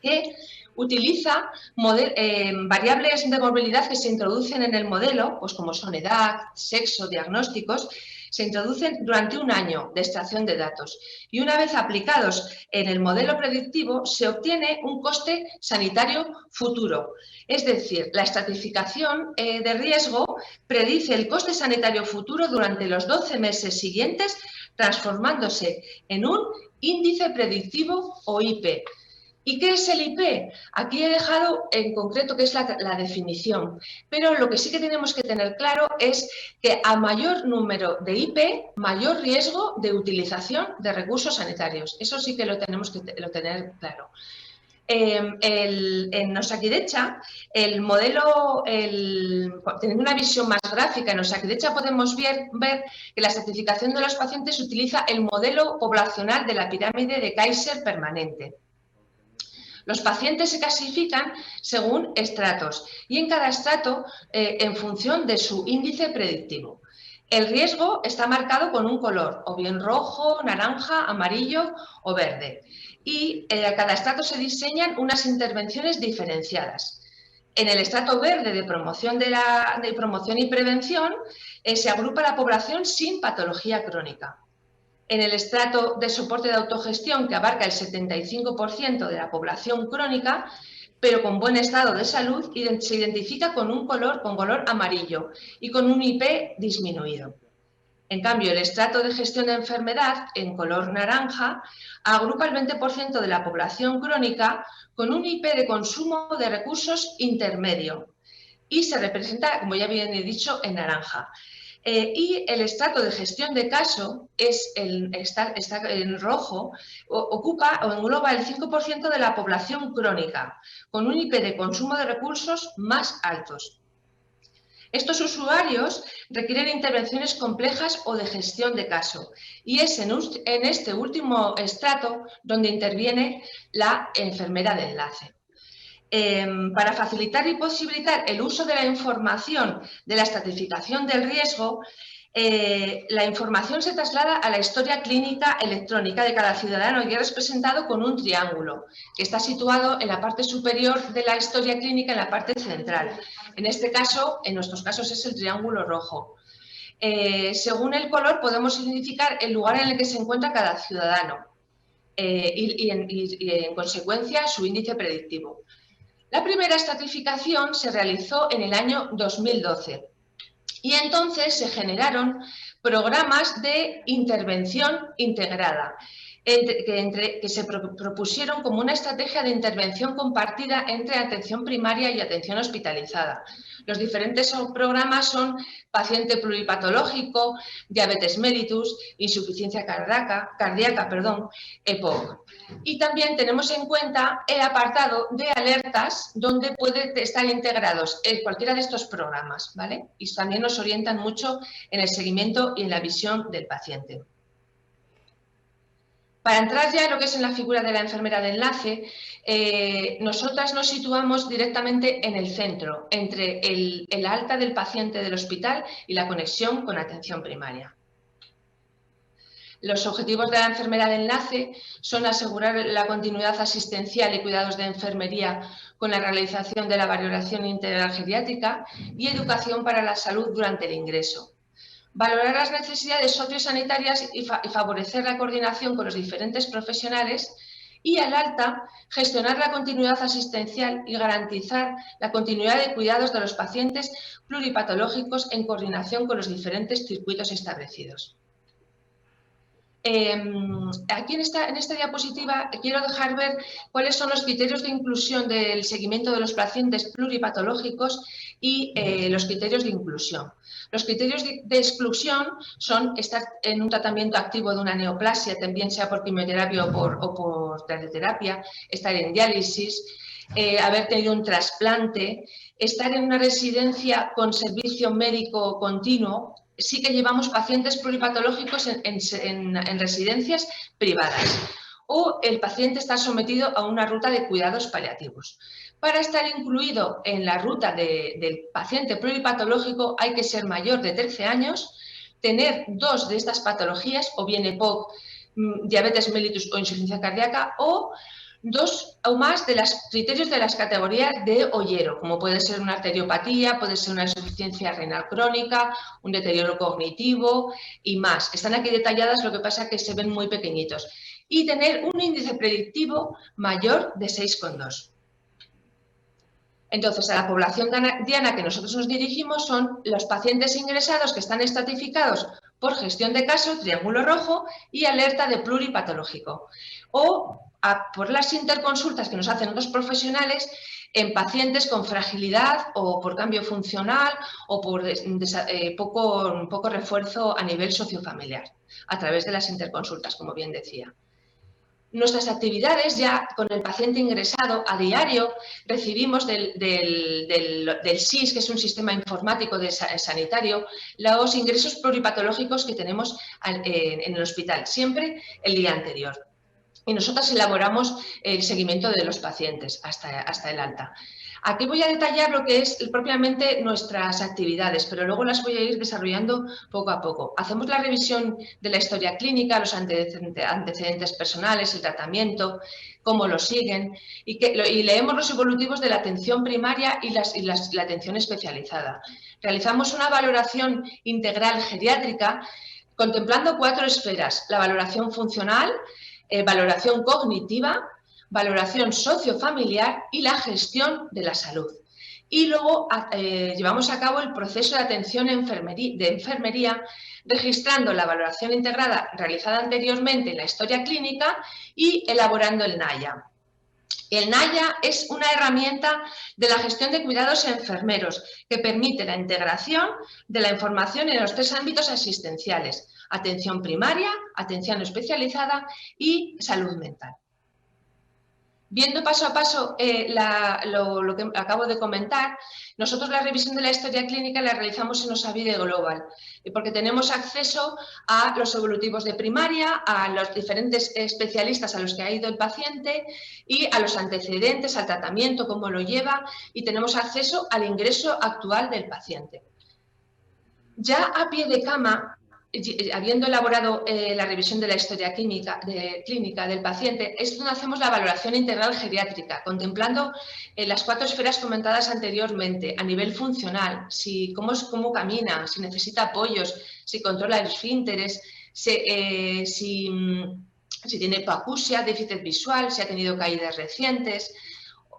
que utiliza variables de movilidad que se introducen en el modelo, pues como son edad, sexo, diagnósticos, se introducen durante un año de extracción de datos y una vez aplicados en el modelo predictivo se obtiene un coste sanitario futuro. Es decir, la estratificación de riesgo predice el coste sanitario futuro durante los 12 meses siguientes, transformándose en un índice predictivo o IP. ¿Y qué es el IP? Aquí he dejado en concreto qué es la definición, pero lo que sí que tenemos que tener claro es que a mayor número de IP, mayor riesgo de utilización de recursos sanitarios. Eso sí que lo tenemos que tener claro. En Osakidetza, el modelo, teniendo una visión más gráfica, en Osakidetza podemos ver que la estratificación de los pacientes utiliza el modelo poblacional de la pirámide de Kaiser permanente. Los pacientes se clasifican según estratos y en cada estrato en función de su índice predictivo. El riesgo está marcado con un color, o bien rojo, naranja, amarillo o verde. Y a cada estrato se diseñan unas intervenciones diferenciadas. En el estrato verde de promoción y prevención se agrupa la población sin patología crónica. En el estrato de soporte de autogestión, que abarca el 75% de la población crónica, pero con buen estado de salud, se identifica con color amarillo y con un IP disminuido. En cambio, el estrato de gestión de enfermedad, en color naranja, agrupa el 20% de la población crónica con un IP de consumo de recursos intermedio y se representa, como ya bien he dicho, en naranja. Y el estrato de gestión de caso está en rojo, ocupa o engloba el 5% de la población crónica, con un IP de consumo de recursos más altos. Estos usuarios requieren intervenciones complejas o de gestión de caso y es en este último estrato donde interviene la enfermera de enlace. Para facilitar y posibilitar el uso de la información de la estratificación del riesgo, la información se traslada a la historia clínica electrónica de cada ciudadano y es representado con un triángulo que está situado en la parte superior de la historia clínica, en la parte central. En este caso, en nuestros casos, es el triángulo rojo. Según el color podemos identificar el lugar en el que se encuentra cada ciudadano y en consecuencia su índice predictivo. La primera estratificación se realizó en el año 2012 y entonces se generaron programas de intervención integrada que se propusieron como una estrategia de intervención compartida entre atención primaria y atención hospitalizada. Los diferentes programas son paciente pluripatológico, diabetes mellitus, insuficiencia cardíaca, EPOC. Y también tenemos en cuenta el apartado de alertas donde pueden estar integrados cualquiera de estos programas, ¿vale? Y también nos orientan mucho en el seguimiento y en la visión del paciente. Para entrar ya en lo que es en la figura de la enfermera de enlace, nosotras nos situamos directamente en el centro, entre el alta del paciente del hospital y la conexión con atención primaria. Los objetivos de la enfermera de enlace son asegurar la continuidad asistencial y cuidados de enfermería con la realización de la valoración integral geriátrica y educación para la salud durante el ingreso. Valorar las necesidades sociosanitarias y favorecer la coordinación con los diferentes profesionales y al alta, gestionar la continuidad asistencial y garantizar la continuidad de cuidados de los pacientes pluripatológicos en coordinación con los diferentes circuitos establecidos. Aquí en esta diapositiva quiero dejar ver cuáles son los criterios de inclusión del seguimiento de los pacientes pluripatológicos y los criterios de inclusión. Los criterios de exclusión son estar en un tratamiento activo de una neoplasia, también sea por quimioterapia o por radioterapia, estar en diálisis, haber tenido un trasplante, estar en una residencia con servicio médico continuo. Sí que llevamos pacientes pluripatológicos en residencias privadas o el paciente está sometido a una ruta de cuidados paliativos. Para estar incluido en la ruta del paciente pluripatológico hay que ser mayor de 13 años, tener 2 de estas patologías, o bien EPOC, diabetes mellitus o insuficiencia cardíaca, o 2 o más de los criterios de las categorías de Ollero, como puede ser una arteriopatía, puede ser una insuficiencia renal crónica, un deterioro cognitivo y más. Están aquí detalladas, lo que pasa es que se ven muy pequeñitos. Y tener un índice predictivo mayor de 6,2. Entonces, a la población diana que nosotros nos dirigimos son los pacientes ingresados que están estratificados por gestión de caso, triángulo rojo, y alerta de pluripatológico. O por las interconsultas que nos hacen otros profesionales en pacientes con fragilidad o por cambio funcional o por poco refuerzo a nivel sociofamiliar, a través de las interconsultas, como bien decía. Nuestras actividades, ya con el paciente ingresado a diario, recibimos del SIS, que es un sistema informático sanitario, los ingresos pluripatológicos que tenemos en el hospital, siempre el día anterior. Y nosotros elaboramos el seguimiento de los pacientes hasta el alta. Aquí voy a detallar lo que es propiamente nuestras actividades, pero luego las voy a ir desarrollando poco a poco. Hacemos la revisión de la historia clínica, los antecedentes personales, el tratamiento, cómo lo siguen, y leemos los evolutivos de la atención primaria y la atención especializada. Realizamos una valoración integral geriátrica contemplando 4 esferas: la valoración funcional, valoración cognitiva, valoración sociofamiliar y la gestión de la salud. Y luego llevamos a cabo el proceso de atención de enfermería, registrando la valoración integrada realizada anteriormente en la historia clínica y elaborando el NAIA. El NAIA es una herramienta de la gestión de cuidados enfermeros que permite la integración de la información en los 3 ámbitos asistenciales: atención primaria, atención especializada y salud mental. Viendo paso a paso lo que acabo de comentar, nosotros la revisión de la historia clínica la realizamos en Osavide Global, porque tenemos acceso a los evolutivos de primaria, a los diferentes especialistas a los que ha ido el paciente y a los antecedentes, al tratamiento, cómo lo lleva, y tenemos acceso al ingreso actual del paciente. Ya a pie de cama, habiendo elaborado la revisión de la historia clínica del paciente, es donde hacemos la valoración integral geriátrica, contemplando las 4 esferas comentadas anteriormente, a nivel funcional, cómo camina, si necesita apoyos, si controla el esfínteres, si tiene hipoacusia, déficit visual, si ha tenido caídas recientes.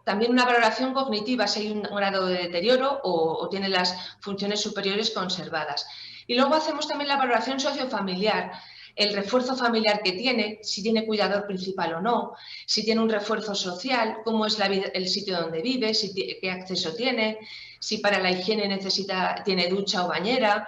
También una valoración cognitiva, si hay un grado de deterioro o tiene las funciones superiores conservadas. Y luego hacemos también la valoración sociofamiliar, el refuerzo familiar que tiene, si tiene cuidador principal o no, si tiene un refuerzo social, cómo es el sitio donde vive, qué acceso tiene, si para la higiene tiene ducha o bañera,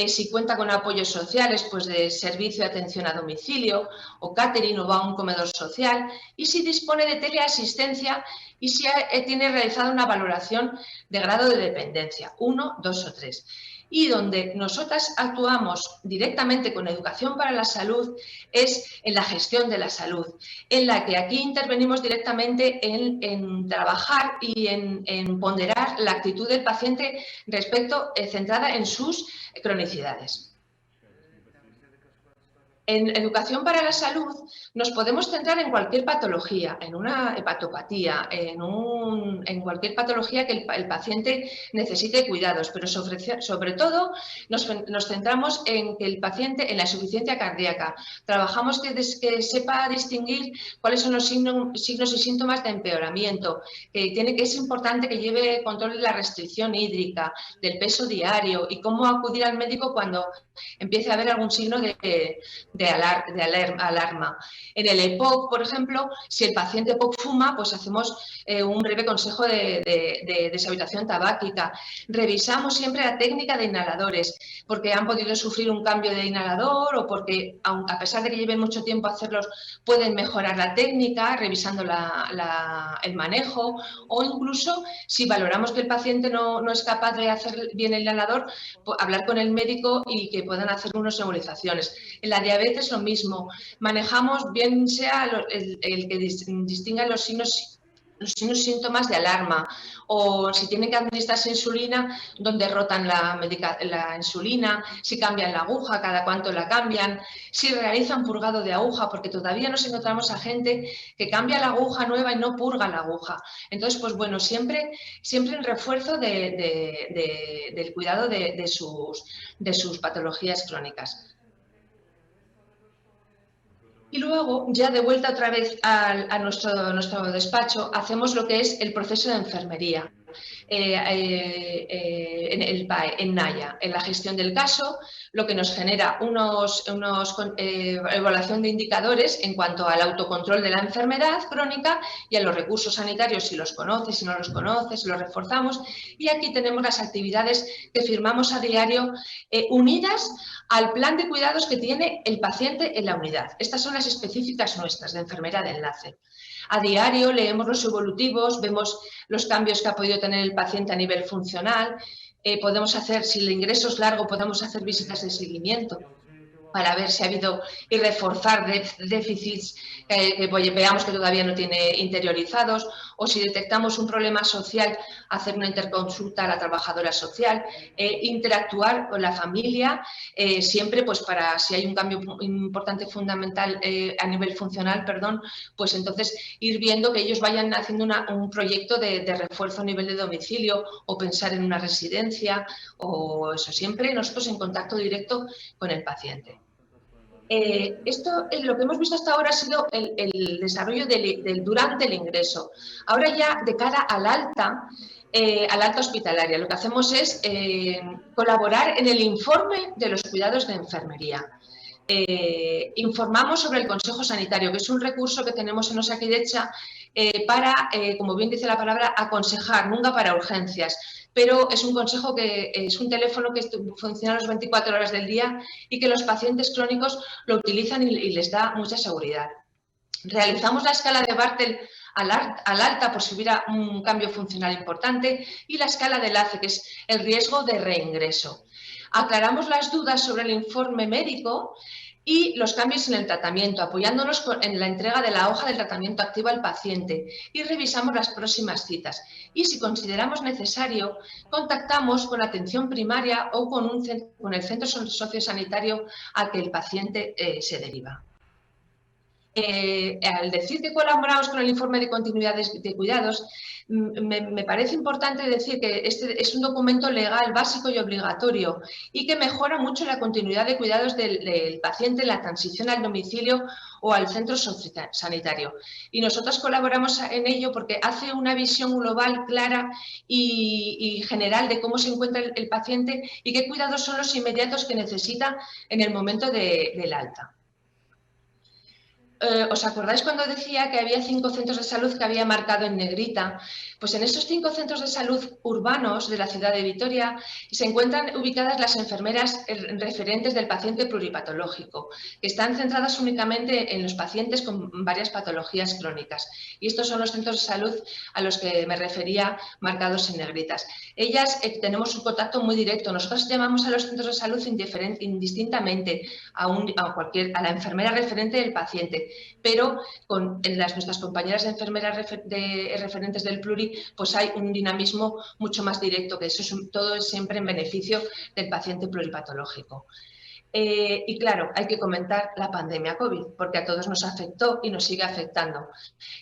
si cuenta con apoyos sociales, pues de servicio de atención a domicilio o catering o va a un comedor social, y si dispone de teleasistencia y si tiene realizada una valoración de grado de dependencia, 1, 2 o 3. Y donde nosotras actuamos directamente con Educación para la Salud es en la gestión de la salud, en la que aquí intervenimos directamente en trabajar y en ponderar la actitud del paciente centrada en sus cronicidades. En Educación para la Salud nos podemos centrar en cualquier patología, en una hepatopatía, en cualquier patología que el paciente necesite cuidados, pero sobre todo nos centramos en que el paciente, en la insuficiencia cardíaca. Trabajamos que sepa distinguir cuáles son los signos y síntomas de empeoramiento, que es importante que lleve control de la restricción hídrica, del peso diario y cómo acudir al médico cuando empiece a haber algún signo de alarma. En el EPOC, por ejemplo, si el paciente EPOC fuma, pues hacemos un breve consejo de deshabitación tabáquica. Revisamos siempre la técnica de inhaladores, porque han podido sufrir un cambio de inhalador o porque, a pesar de que lleven mucho tiempo a hacerlos, pueden mejorar la técnica, revisando el manejo, o incluso si valoramos que el paciente no es capaz de hacer bien el inhalador, pues, hablar con el médico y que puedan hacer unas nebulizaciones. En la diabetes lo mismo, manejamos bien sea el que distinga los signos y síntomas de alarma, o si tienen que administrarse insulina, dónde rotan la insulina, si cambian la aguja, cada cuánto la cambian, si realizan purgado de aguja, porque todavía nos encontramos a gente que cambia la aguja nueva y no purga la aguja. Entonces, pues bueno, siempre en refuerzo del cuidado de sus patologías crónicas. Y luego, ya de vuelta otra vez a nuestro despacho, hacemos lo que es el proceso de enfermería. en Naya, en la gestión del caso, lo que nos genera evaluación de indicadores en cuanto al autocontrol de la enfermedad crónica y a los recursos sanitarios, si los conoces, si no los conoces, si los reforzamos. Y aquí tenemos las actividades que firmamos a diario unidas al plan de cuidados que tiene el paciente en la unidad. Estas son las específicas nuestras de enfermera de enlace. A diario leemos los evolutivos, vemos los cambios que ha podido tener el paciente a nivel funcional, podemos hacer, si el ingreso es largo, podemos hacer visitas de seguimiento para ver si ha habido y reforzar déficits que veamos que todavía no tiene interiorizados, o si detectamos un problema social, hacer una interconsulta a la trabajadora social, interactuar con la familia, siempre pues para si hay un cambio importante, fundamental a nivel funcional, pues entonces ir viendo que ellos vayan haciendo un proyecto de refuerzo a nivel de domicilio o pensar en una residencia o eso, siempre nosotros en contacto directo con el paciente. Lo que hemos visto hasta ahora ha sido el desarrollo durante el ingreso. Ahora ya de cara al alta hospitalaria, lo que hacemos es colaborar en el informe de los cuidados de enfermería. Informamos sobre el Consejo Sanitario, que es un recurso que tenemos en Osakidetza para, como bien dice la palabra, aconsejar, nunca para urgencias, pero es un consejo que es un teléfono que funciona las 24 horas del día y que los pacientes crónicos lo utilizan y les da mucha seguridad. Realizamos la escala de Bartel al alta por si hubiera un cambio funcional importante y la escala de LACE, que es el riesgo de reingreso. Aclaramos las dudas sobre el informe médico y los cambios en el tratamiento, apoyándonos en la entrega de la hoja del tratamiento activo al paciente y revisamos las próximas citas. Y si consideramos necesario, contactamos con la atención primaria o con el centro sociosanitario al que el paciente se deriva. Al decir que colaboramos con el informe de continuidad de cuidados, me parece importante decir que este es un documento legal básico y obligatorio y que mejora mucho la continuidad de cuidados del paciente en la transición al domicilio o al centro sanitario. Y nosotros colaboramos en ello porque hace una visión global, clara y general de cómo se encuentra el paciente y qué cuidados son los inmediatos que necesita en el momento del alta. ¿Os acordáis cuando decía que había 5 centros de salud que había marcado en negrita? Pues en esos 5 centros de salud urbanos de la ciudad de Vitoria se encuentran ubicadas las enfermeras referentes del paciente pluripatológico, que están centradas únicamente en los pacientes con varias patologías crónicas. Y estos son los centros de salud a los que me refería marcados en negritas. Ellas tenemos un contacto muy directo. Nosotros llamamos a los centros de salud indistintamente a la enfermera referente del paciente, pero con nuestras compañeras de enfermeras referentes del pluri, pues hay un dinamismo mucho más directo, que eso todo es siempre en beneficio del paciente pluripatológico. Y claro, hay que comentar la pandemia COVID, porque a todos nos afectó y nos sigue afectando.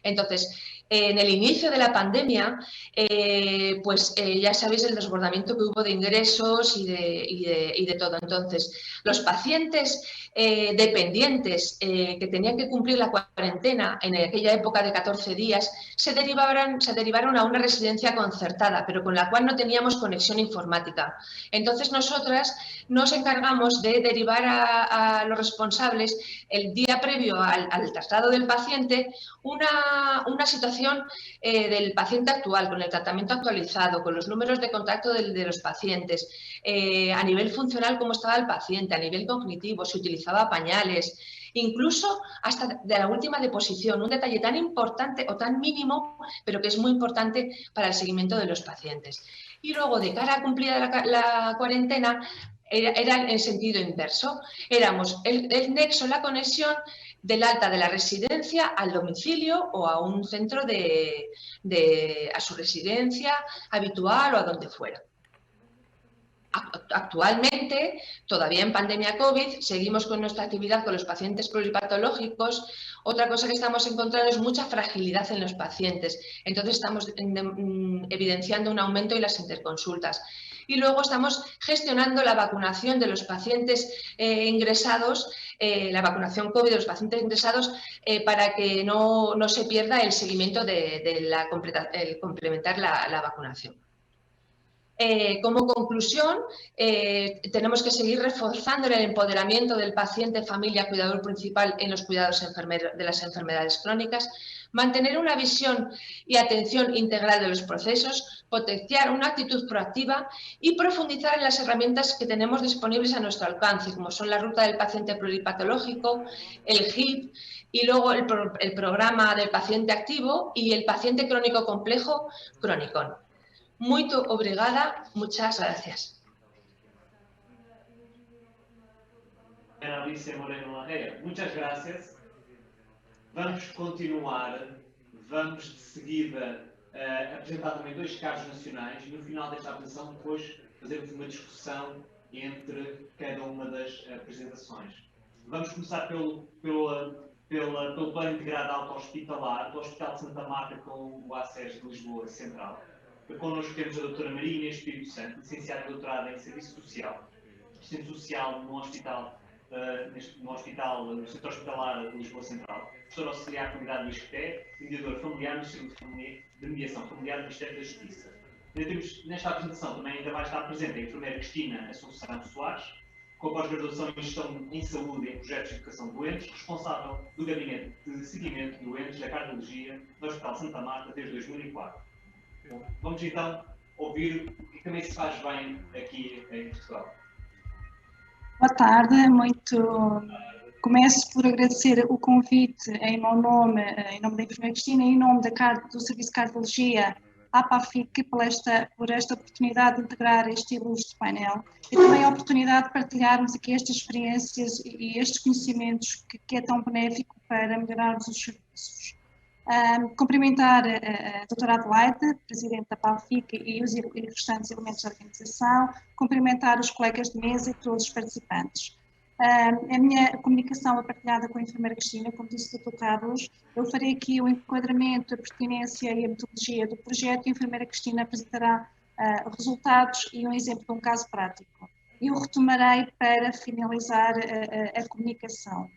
Entonces, en el inicio de la pandemia, ya sabéis el desbordamiento que hubo de ingresos y de todo. Entonces, los pacientes dependientes que tenían que cumplir la cuarentena en aquella época de 14 días se derivaron a una residencia concertada, pero con la cual no teníamos conexión informática. Entonces, nosotras nos encargamos de derivar a los responsables el día previo al traslado del paciente una situación del paciente actual, con el tratamiento actualizado, con los números de contacto de los pacientes, a nivel funcional cómo estaba el paciente, a nivel cognitivo, si utilizaba pañales, incluso hasta de la última deposición, un detalle tan importante o tan mínimo, pero que es muy importante para el seguimiento de los pacientes. Y luego, de cara a cumplir la cuarentena, era en sentido inverso. Éramos el nexo, la conexión del alta de la residencia al domicilio o a un centro a su residencia habitual o a donde fuera. Actualmente, todavía en pandemia COVID, seguimos con nuestra actividad con los pacientes pluripatológicos. Otra cosa que estamos encontrando es mucha fragilidad en los pacientes. Entonces, estamos evidenciando un aumento en las interconsultas. y luego estamos gestionando la vacunación de los pacientes ingresados, la vacunación COVID de los pacientes ingresados, para que no se pierda el seguimiento de complementar la vacunación. Como conclusión, tenemos que seguir reforzando el empoderamiento del paciente, familia, cuidador principal en los cuidados de las enfermedades crónicas, mantener una visión y atención integral de los procesos, potenciar una actitud proactiva y profundizar en las herramientas que tenemos disponibles a nuestro alcance, como son la ruta del paciente pluripatológico, el HIP y luego el programa del paciente activo y el paciente crónico complejo, Cronicon. Muito obrigada, muchas gracias. Ana Alicia Moreno Larrea, muchas gracias. Vamos continuar, vamos de seguida apresentar também 2 casos nacionais e no final desta apresentação depois fazermos uma discussão entre cada uma das apresentações. Vamos começar pelo plano integrado auto-hospitalar do Hospital de Santa Marta com o ACES de Lisboa Central. Connosco temos a doutora Maria Inês Espírito Santo, licenciada e doutorada em Serviço Social, assistente social no Centro Hospitalar de Lisboa Central, professora auxiliar de Comunidade do ISCTE, mediadora familiar no Instituto de Mediação Familiar do Ministério da Justiça. Nesta apresentação também ainda vai estar presente a enfermeira Cristina Assunção Soares, com a pós-graduação em Gestão em Saúde e em Projetos de Educação de Doentes, responsável do Gabinete de Seguimento de Doentes da Cardiologia do Hospital Santa Marta desde 2004. Vamos então ouvir o que também se faz bem aqui em Portugal. Boa tarde, começo por agradecer o convite em meu nome, em nome da enfermeira Cristina e em nome do Serviço de Cardiologia à PAFIC por esta oportunidade de integrar este ilustre painel e também a oportunidade de partilharmos aqui estas experiências e estes conhecimentos que é tão benéfico para melhorarmos os serviços. Cumprimentar a doutora Adelaide, presidente da PAFIC e os restantes elementos da organização, cumprimentar os colegas de mesa e todos os participantes. A minha comunicação é partilhada com a enfermeira Cristina, como disse o Dr. Carlos. Eu farei aqui o enquadramento, a pertinência e a metodologia do projeto e a enfermeira Cristina apresentará resultados e um exemplo de um caso prático. Eu retomarei para finalizar a comunicação.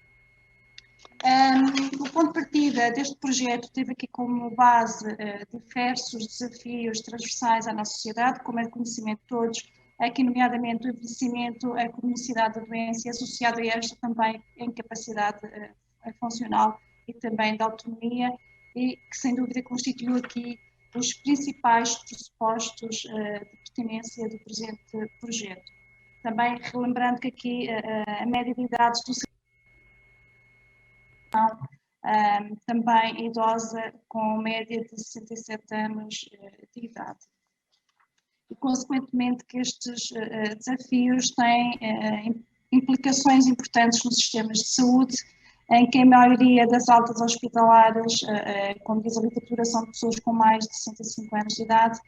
O ponto de partida deste projeto teve aqui como base diversos desafios transversais à nossa sociedade, como é de conhecimento de todos, aqui nomeadamente o envelhecimento, a cronicidade da doença e associado a esta também a incapacidade funcional e também da autonomia, e que sem dúvida constituiu aqui os principais pressupostos de pertinência do presente projeto. Também relembrando que aqui a média de idades do também idosa com média de 67 anos de idade. E, consequentemente, que estes desafios têm implicações importantes nos sistemas de saúde, em que a maioria das altas hospitalares, como diz a literatura, são pessoas com mais de 65 anos de idade,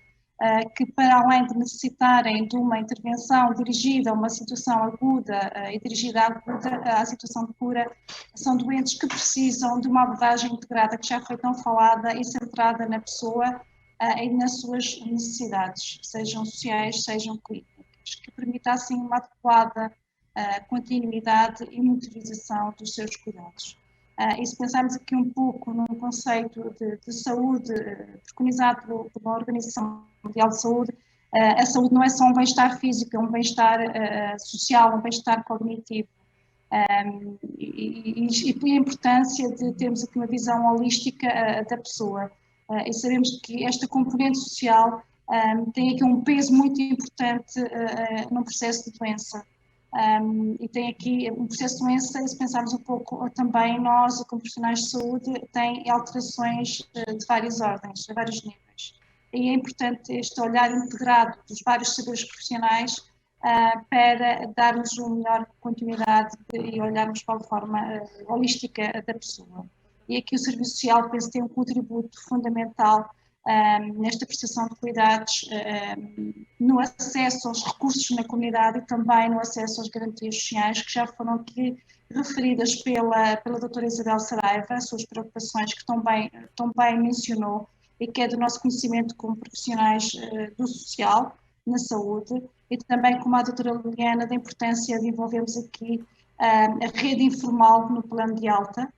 que para além de necessitarem de uma intervenção dirigida a uma situação aguda e dirigida à situação de cura, são doentes que precisam de uma abordagem integrada, que já foi tão falada e centrada na pessoa e nas suas necessidades, sejam sociais, sejam clínicas, que permita assim uma adequada continuidade e monitorização dos seus cuidados. E se pensarmos aqui um pouco num conceito de saúde preconizado pela Organização Mundial de Saúde, a saúde não é só um bem-estar físico, é um bem-estar social, um bem-estar cognitivo. E a importância de termos aqui uma visão holística da pessoa. E sabemos que esta componente social tem aqui um peso muito importante no processo de doença. E tem aqui um processo de doença, e se pensarmos um pouco também, nós, como profissionais de saúde, tem alterações de várias ordens, de vários níveis. E é importante este olhar integrado dos vários saberes profissionais para darmos uma melhor continuidade e olharmos para a forma holística da pessoa. E aqui o Serviço Social, penso, tem um contributo fundamental nesta prestação de cuidados, no acesso aos recursos na comunidade e também no acesso às garantias sociais, que já foram aqui referidas pela doutora Isabel Saraiva, as suas preocupações que tão bem mencionou e que é do nosso conhecimento como profissionais do social, na saúde, e também, como a doutora Liliana, da importância de envolvermos aqui a rede informal no plano de alta,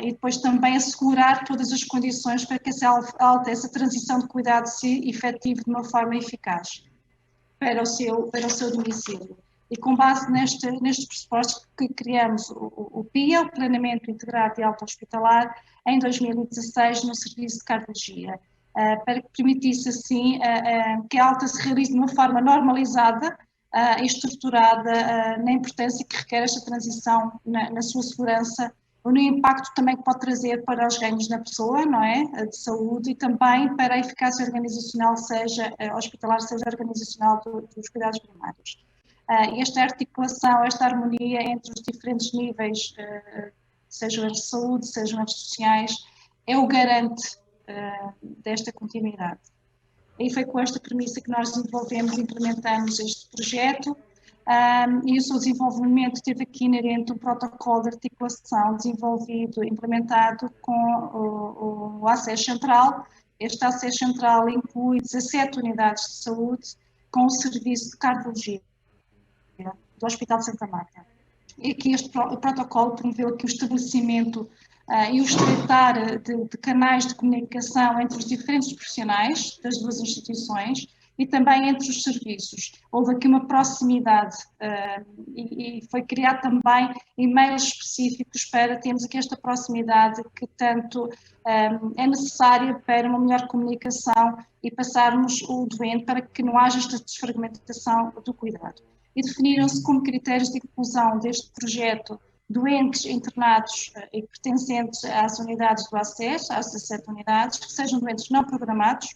e depois também assegurar todas as condições para que essa transição de cuidado se efetive de uma forma eficaz para o seu domicílio. E com base nestes pressupostos que criamos o PIA, o Planeamento Integrado de Alta Hospitalar, em 2016 no Serviço de Cardiologia, para que permitisse assim que a alta se realize de uma forma normalizada e estruturada na importância que requer esta transição na sua segurança, no impacto também que pode trazer para os ganhos da pessoa, não é? De saúde, e também para a eficácia organizacional, seja hospitalar, seja organizacional dos cuidados primários. Esta articulação, esta harmonia entre os diferentes níveis, sejam as de saúde, sejam as sociais, é o garante desta continuidade. E foi com esta premissa que nós desenvolvemos e implementamos este projeto, e o seu desenvolvimento teve aqui inerente um protocolo de articulação desenvolvido, implementado com o ACES Central. Este ACES Central inclui 17 unidades de saúde com o serviço de cardiologia do Hospital de Santa Marta. E aqui o protocolo promoveu aqui o estabelecimento e o estreitar de canais de comunicação entre os diferentes profissionais das duas instituições e também entre os serviços. Houve aqui uma proximidade e foi criado também e-mails específicos para termos aqui esta proximidade que tanto é necessária para uma melhor comunicação e passarmos o doente para que não haja esta desfragmentação do cuidado. E definiram-se como critérios de inclusão deste projeto doentes internados e pertencentes às unidades do ACES, às 17 unidades, que sejam doentes não programados,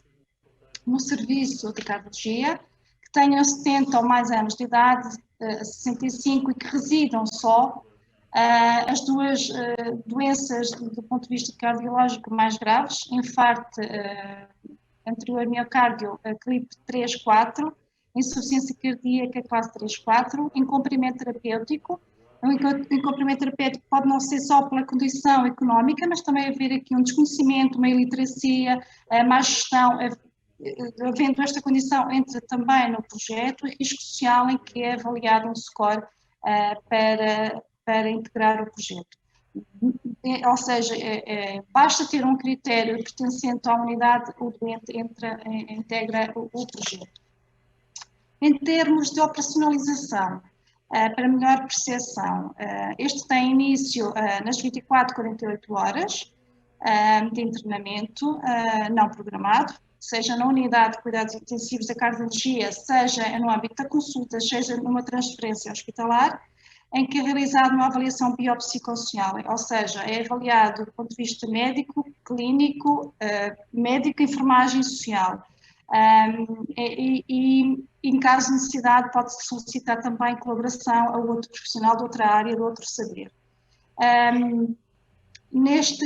no serviço de cardiologia, que tenham 70 ou mais anos de idade, 65, e que residam só. As duas doenças do ponto de vista cardiológico mais graves, infarto anterior miocárdio, CLIP 3, 4, insuficiência cardíaca classe 3, 4, incumprimento terapêutico. O incumprimento terapêutico pode não ser só pela condição económica, mas também haver aqui um desconhecimento, uma iliteracia, má gestão. Havendo esta condição, entra também no projeto o risco social, em que é avaliado um score para integrar o projeto. Ou seja, basta ter um critério pertencente à unidade, o doente integra o projeto. Em termos de operacionalização, para melhor percepção, este tem início nas 24, 48 horas de internamento não programado, seja na unidade de cuidados intensivos da cardiologia, seja no âmbito da consulta, seja numa transferência hospitalar, em que é realizada uma avaliação biopsicossocial, ou seja, é avaliado do ponto de vista médico, clínico, médico, enfermagem social. E em caso de necessidade pode-se solicitar também colaboração a outro profissional de outra área, de outro saber. Neste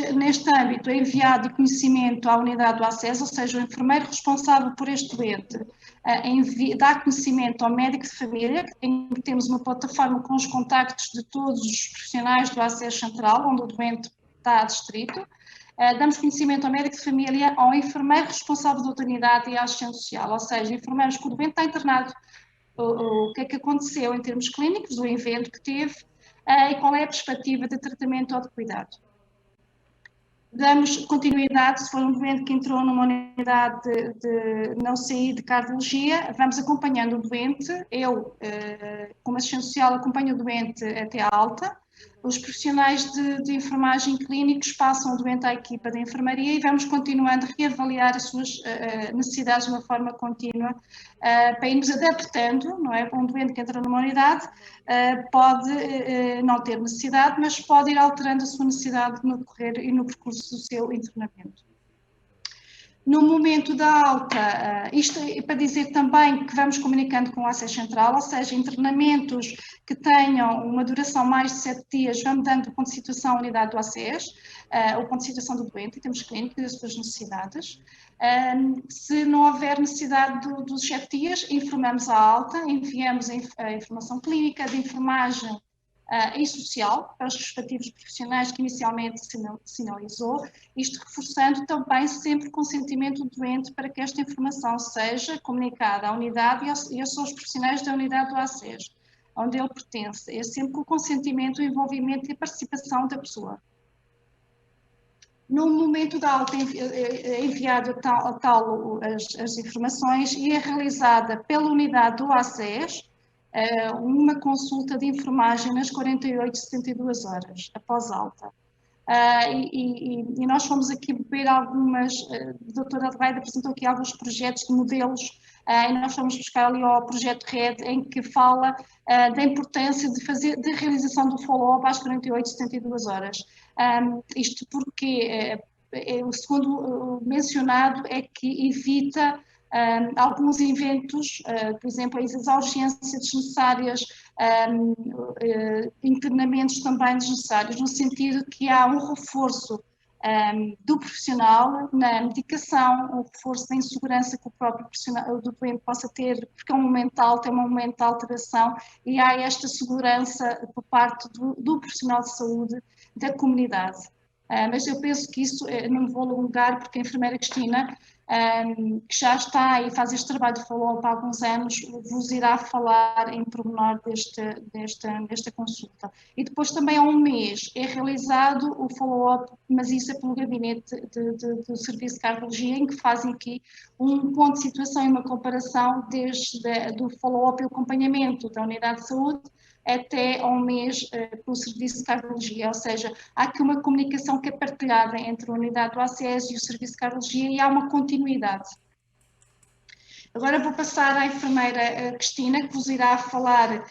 âmbito é enviado de conhecimento à unidade do ACES, ou seja, o enfermeiro responsável por este doente dá conhecimento ao médico de família, em que temos uma plataforma com os contactos de todos os profissionais do ACES Central, onde o doente está adscrito. Damos conhecimento ao médico de família, ao enfermeiro responsável da outra unidade e à assistente social, ou seja, enfermeiros que o doente está internado, o que é que aconteceu em termos clínicos, do evento que teve e qual é a perspectiva de tratamento ou de cuidado. Damos continuidade, se for um doente que entrou numa unidade na UCI de cardiologia, vamos acompanhando o doente, eu, como assistente social, acompanho o doente até a alta, os profissionais de enfermagem clínicos passam o doente à equipa de enfermaria e vamos continuando a reavaliar as suas necessidades de uma forma contínua para irmos adaptando, não é? Um doente que entra numa unidade pode não ter necessidade, mas pode ir alterando a sua necessidade no decorrer e no percurso do seu internamento. No momento da alta, isto é para dizer também que vamos comunicando com o ACES Central, ou seja, internamentos que tenham uma duração mais de 7 dias, vamos dando o ponto de situação à unidade do ACES, o ponto de situação do doente, em termos clínicos e das suas necessidades. Se não houver necessidade dos 7 dias, informamos a alta, enviamos a informação clínica, de enfermagem e social para os respectivos profissionais que inicialmente sinalizou, isto reforçando também sempre o consentimento do doente para que esta informação seja comunicada à unidade e aos seus profissionais da unidade do ACES, onde ele pertence, é sempre com o consentimento, o envolvimento e a participação da pessoa. No momento da alta é enviado as informações e é realizada pela unidade do ACES uma consulta de enfermagem nas 48, 72 horas após alta. E nós fomos aqui ver algumas, a doutora Adelaide apresentou aqui alguns projetos de modelos, e nós fomos buscar ali ao projeto RED, em que fala da importância de realização do follow-up às 48, 72 horas. Isto porque, o segundo mencionado, é que evita alguns eventos, por exemplo, as urgências desnecessárias, internamentos também desnecessários, no sentido que há um reforço do profissional na medicação, um reforço da insegurança que o próprio profissional do doente possa ter, porque é um momento de alta, é um momento de alteração, e há esta segurança por parte do profissional de saúde da comunidade. Mas eu penso que isso, não me vou alongar, porque a enfermeira Cristina, que já está e faz este trabalho de follow-up há alguns anos, vos irá falar em pormenor desta consulta. E depois também há um mês é realizado o follow-up, mas isso é pelo gabinete do Serviço de Cardiologia, em que fazem aqui um ponto de situação e uma comparação do follow-up e o acompanhamento da unidade de saúde até ao mês pelo Serviço de Cardiologia, ou seja, há aqui uma comunicação que é partilhada entre a unidade do ACES e o Serviço de Cardiologia e há uma continuidade. Agora vou passar à enfermeira Cristina, que vos irá falar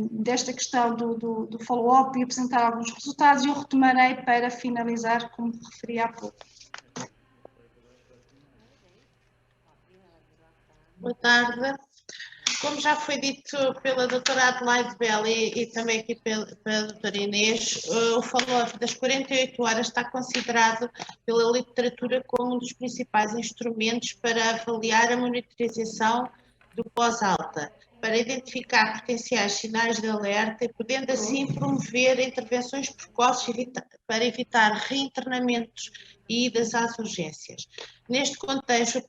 desta questão do follow-up e apresentar alguns resultados, e eu retomarei para finalizar, como referi há pouco. Boa tarde. Como já foi dito pela doutora Adelaide Bell e também aqui pela doutora Inês, o follow-up das 48 horas está considerado pela literatura como um dos principais instrumentos para avaliar a monitorização do pós-alta, para identificar potenciais sinais de alerta e podendo assim promover intervenções precoces para evitar reinternamentos e idas às urgências. Neste contexto,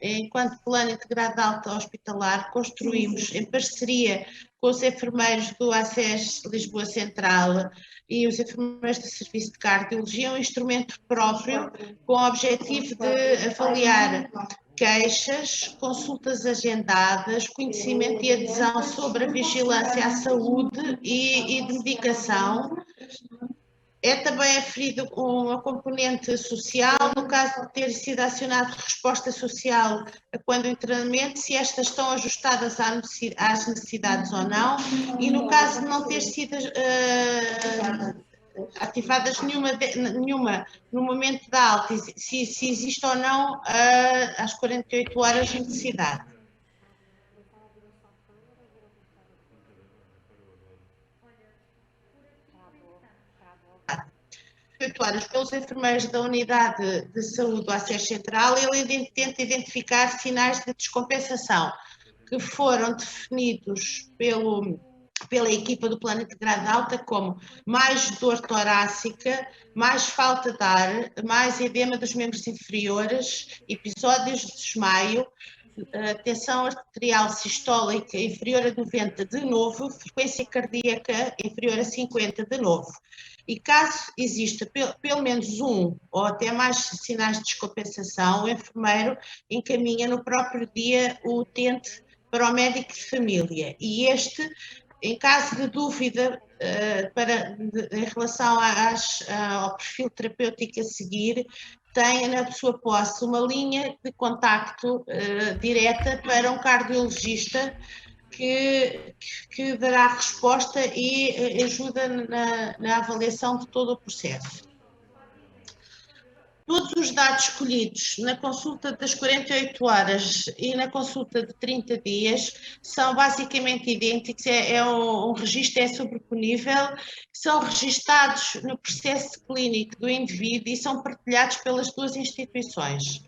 enquanto Plano Integrado de Alta Hospitalar, construímos em parceria com os enfermeiros do ACES Lisboa Central e os enfermeiros do Serviço de Cardiologia um instrumento próprio com o objetivo de avaliar queixas, consultas agendadas, conhecimento e adesão sobre a vigilância à saúde e de medicação. É também aferido uma componente social, no caso de ter sido acionado resposta social a quando o internamento, se estas estão ajustadas às necessidades ou não, e no caso de não ter sido ativadas nenhuma no momento da alta, se existe ou não às 48 horas de necessidade. Pelos enfermeiros da unidade de saúde do ACES Central, ele tenta identificar sinais de descompensação que foram definidos pela equipa do Plano Integrado de Alta como mais dor torácica, mais falta de ar, mais edema dos membros inferiores, episódios de desmaio, tensão arterial sistólica inferior a 90 de novo, frequência cardíaca inferior a 50 de novo. E caso exista pelo menos um ou até mais sinais de descompensação, o enfermeiro encaminha no próprio dia o utente para o médico de família. E este, em caso de dúvida em relação ao perfil terapêutico a seguir, tem na sua posse uma linha de contacto direta para um cardiologista que dará resposta e ajuda na avaliação de todo o processo. Todos os dados escolhidos na consulta das 48 horas e na consulta de 30 dias são basicamente idênticos, um registro é sobreponível, são registados no processo clínico do indivíduo e são partilhados pelas duas instituições.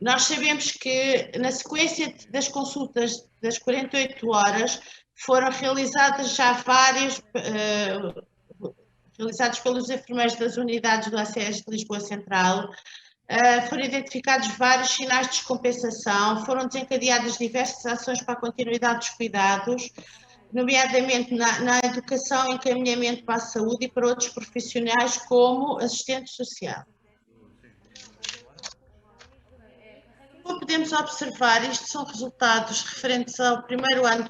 Nós sabemos que na sequência das consultas das 48 horas Foram realizadas já várias, realizados pelos enfermeiros das unidades do ACS de Lisboa Central. Foram identificados vários sinais de descompensação, foram desencadeadas diversas ações para a continuidade dos cuidados, nomeadamente na educação, encaminhamento para a saúde e para outros profissionais como assistente social. Como podemos observar, isto são resultados referentes ao primeiro ano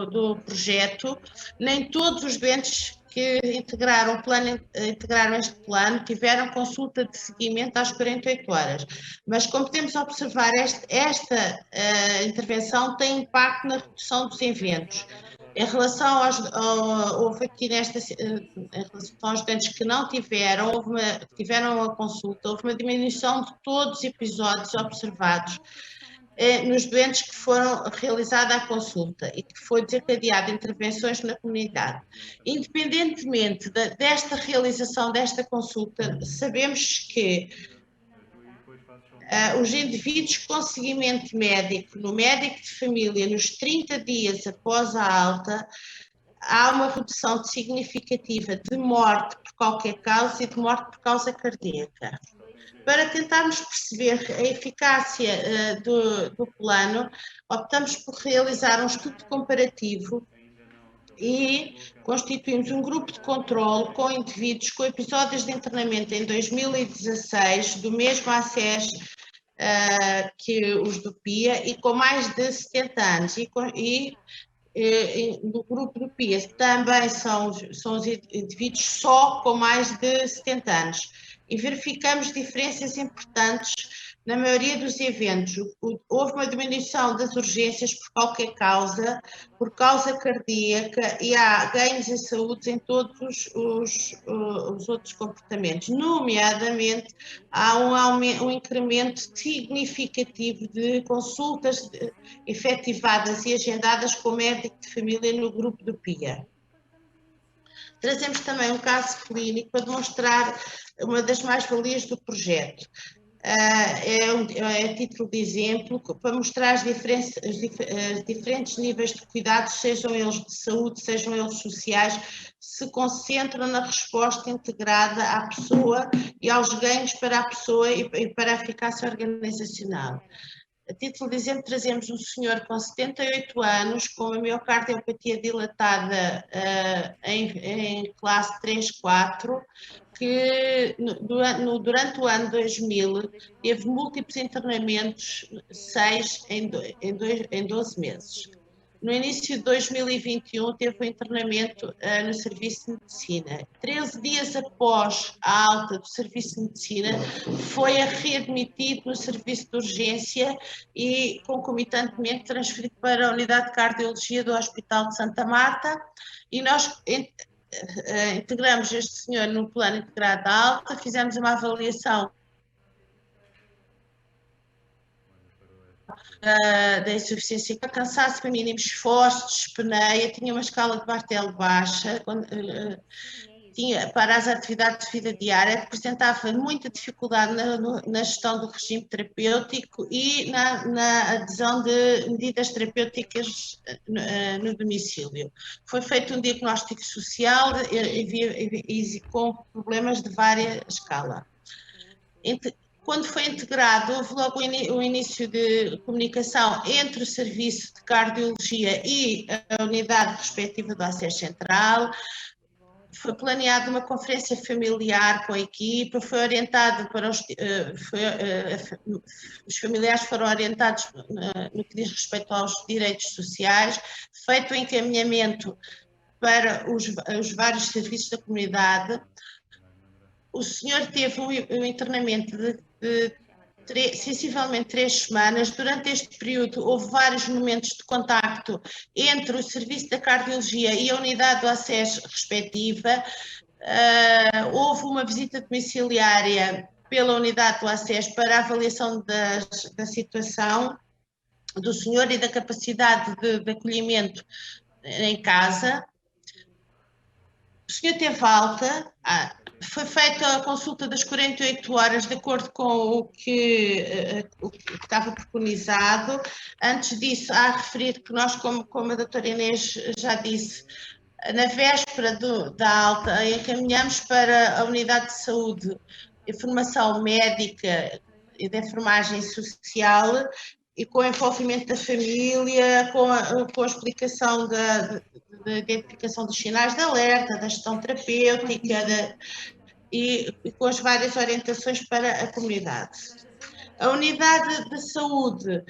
do projeto. Nem todos os doentes que integraram este plano tiveram consulta de seguimento às 48 horas. Mas, como podemos observar, esta intervenção tem impacto na redução dos eventos. Em relação houve aqui em relação aos doentes que não tiveram, tiveram a consulta, houve uma diminuição de todos os episódios observados nos doentes que foram realizada a consulta e que foi desencadeada intervenções na comunidade. Independentemente desta realização desta consulta, sabemos que os indivíduos com seguimento médico, no médico de família, nos 30 dias após a alta, há uma redução significativa de morte por qualquer causa e de morte por causa cardíaca. Para tentarmos perceber a eficácia do plano, optamos por realizar um estudo comparativo e constituímos um grupo de controle com indivíduos com episódios de internamento em 2016, do mesmo ACS que os do PIA, e com mais de 70 anos. No grupo do PIA também são os indivíduos só com mais de 70 anos. E verificamos diferenças importantes na maioria dos eventos. Houve uma diminuição das urgências por qualquer causa, por causa cardíaca, e há ganhos em saúde em todos os outros comportamentos. Nomeadamente, há um incremento significativo de consultas efetivadas e agendadas com o médico de família no grupo do PIA. Trazemos também um caso clínico para demonstrar uma das mais-valias do projeto. A título de exemplo, para mostrar os diferentes níveis de cuidados, sejam eles de saúde, sejam eles sociais, se concentram na resposta integrada à pessoa e aos ganhos para a pessoa e para a eficácia organizacional. A título de exemplo, trazemos um senhor com 78 anos, com uma miocardiopatia dilatada em classe 3-4, que durante o ano 2000 teve múltiplos internamentos, 6 em 12 meses. No início de 2021 teve um internamento no Serviço de Medicina. 13 dias após a alta do Serviço de Medicina, foi readmitido no Serviço de Urgência e concomitantemente transferido para a Unidade de Cardiologia do Hospital de Santa Marta, e nós integramos este senhor no plano integrado da alta, fizemos uma avaliação da insuficiência, cansaço para mínimo, esforço, dispneia, tinha uma escala de Bartel baixa, tinha para as atividades de vida diária, apresentava muita dificuldade na gestão do regime terapêutico e na adesão de medidas terapêuticas no domicílio. Foi feito um diagnóstico social e com problemas de vária escala. Quando foi integrado, houve logo o início de comunicação entre o Serviço de Cardiologia e a unidade respectiva do ACS Central. Foi planeada uma conferência familiar com a equipa, foi orientado para os familiares foram orientados no que diz respeito aos direitos sociais, feito o encaminhamento para os vários serviços da comunidade. O senhor teve um internamento de sensivelmente 3 semanas. Durante este período houve vários momentos de contacto entre o Serviço da Cardiologia e a unidade do ACS respectiva. Houve uma visita domiciliária pela unidade do ACS para a avaliação da situação do senhor e da capacidade de acolhimento em casa. O senhor teve alta, foi feita a consulta das 48 horas de acordo com o que estava preconizado. Antes disso, há a referir que nós, como a doutora Inês já disse, na véspera da alta, encaminhamos para a unidade de saúde informação médica e de enfermagem social e com o envolvimento da família, com a explicação da identificação dos sinais de alerta, da gestão terapêutica e com as várias orientações para a comunidade. A unidade de saúde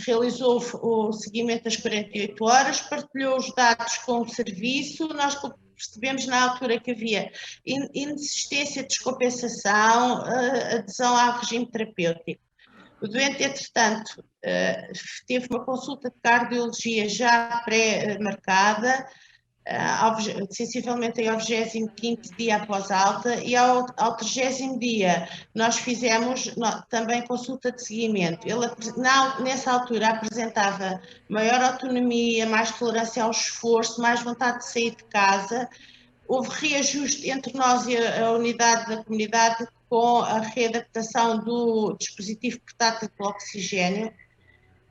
realizou o seguimento das 48 horas, partilhou os dados com o serviço. Nós percebemos na altura que havia inexistência de descompensação, adesão ao regime terapêutico. O doente, entretanto, teve uma consulta de cardiologia já pré-marcada, sensivelmente ao 25º dia após alta, e ao 30º dia nós fizemos também consulta de seguimento. Ele, nessa altura, apresentava maior autonomia, mais tolerância ao esforço, mais vontade de sair de casa. Houve reajuste entre nós e a unidade da comunidade com a readaptação do dispositivo portátil de oxigênio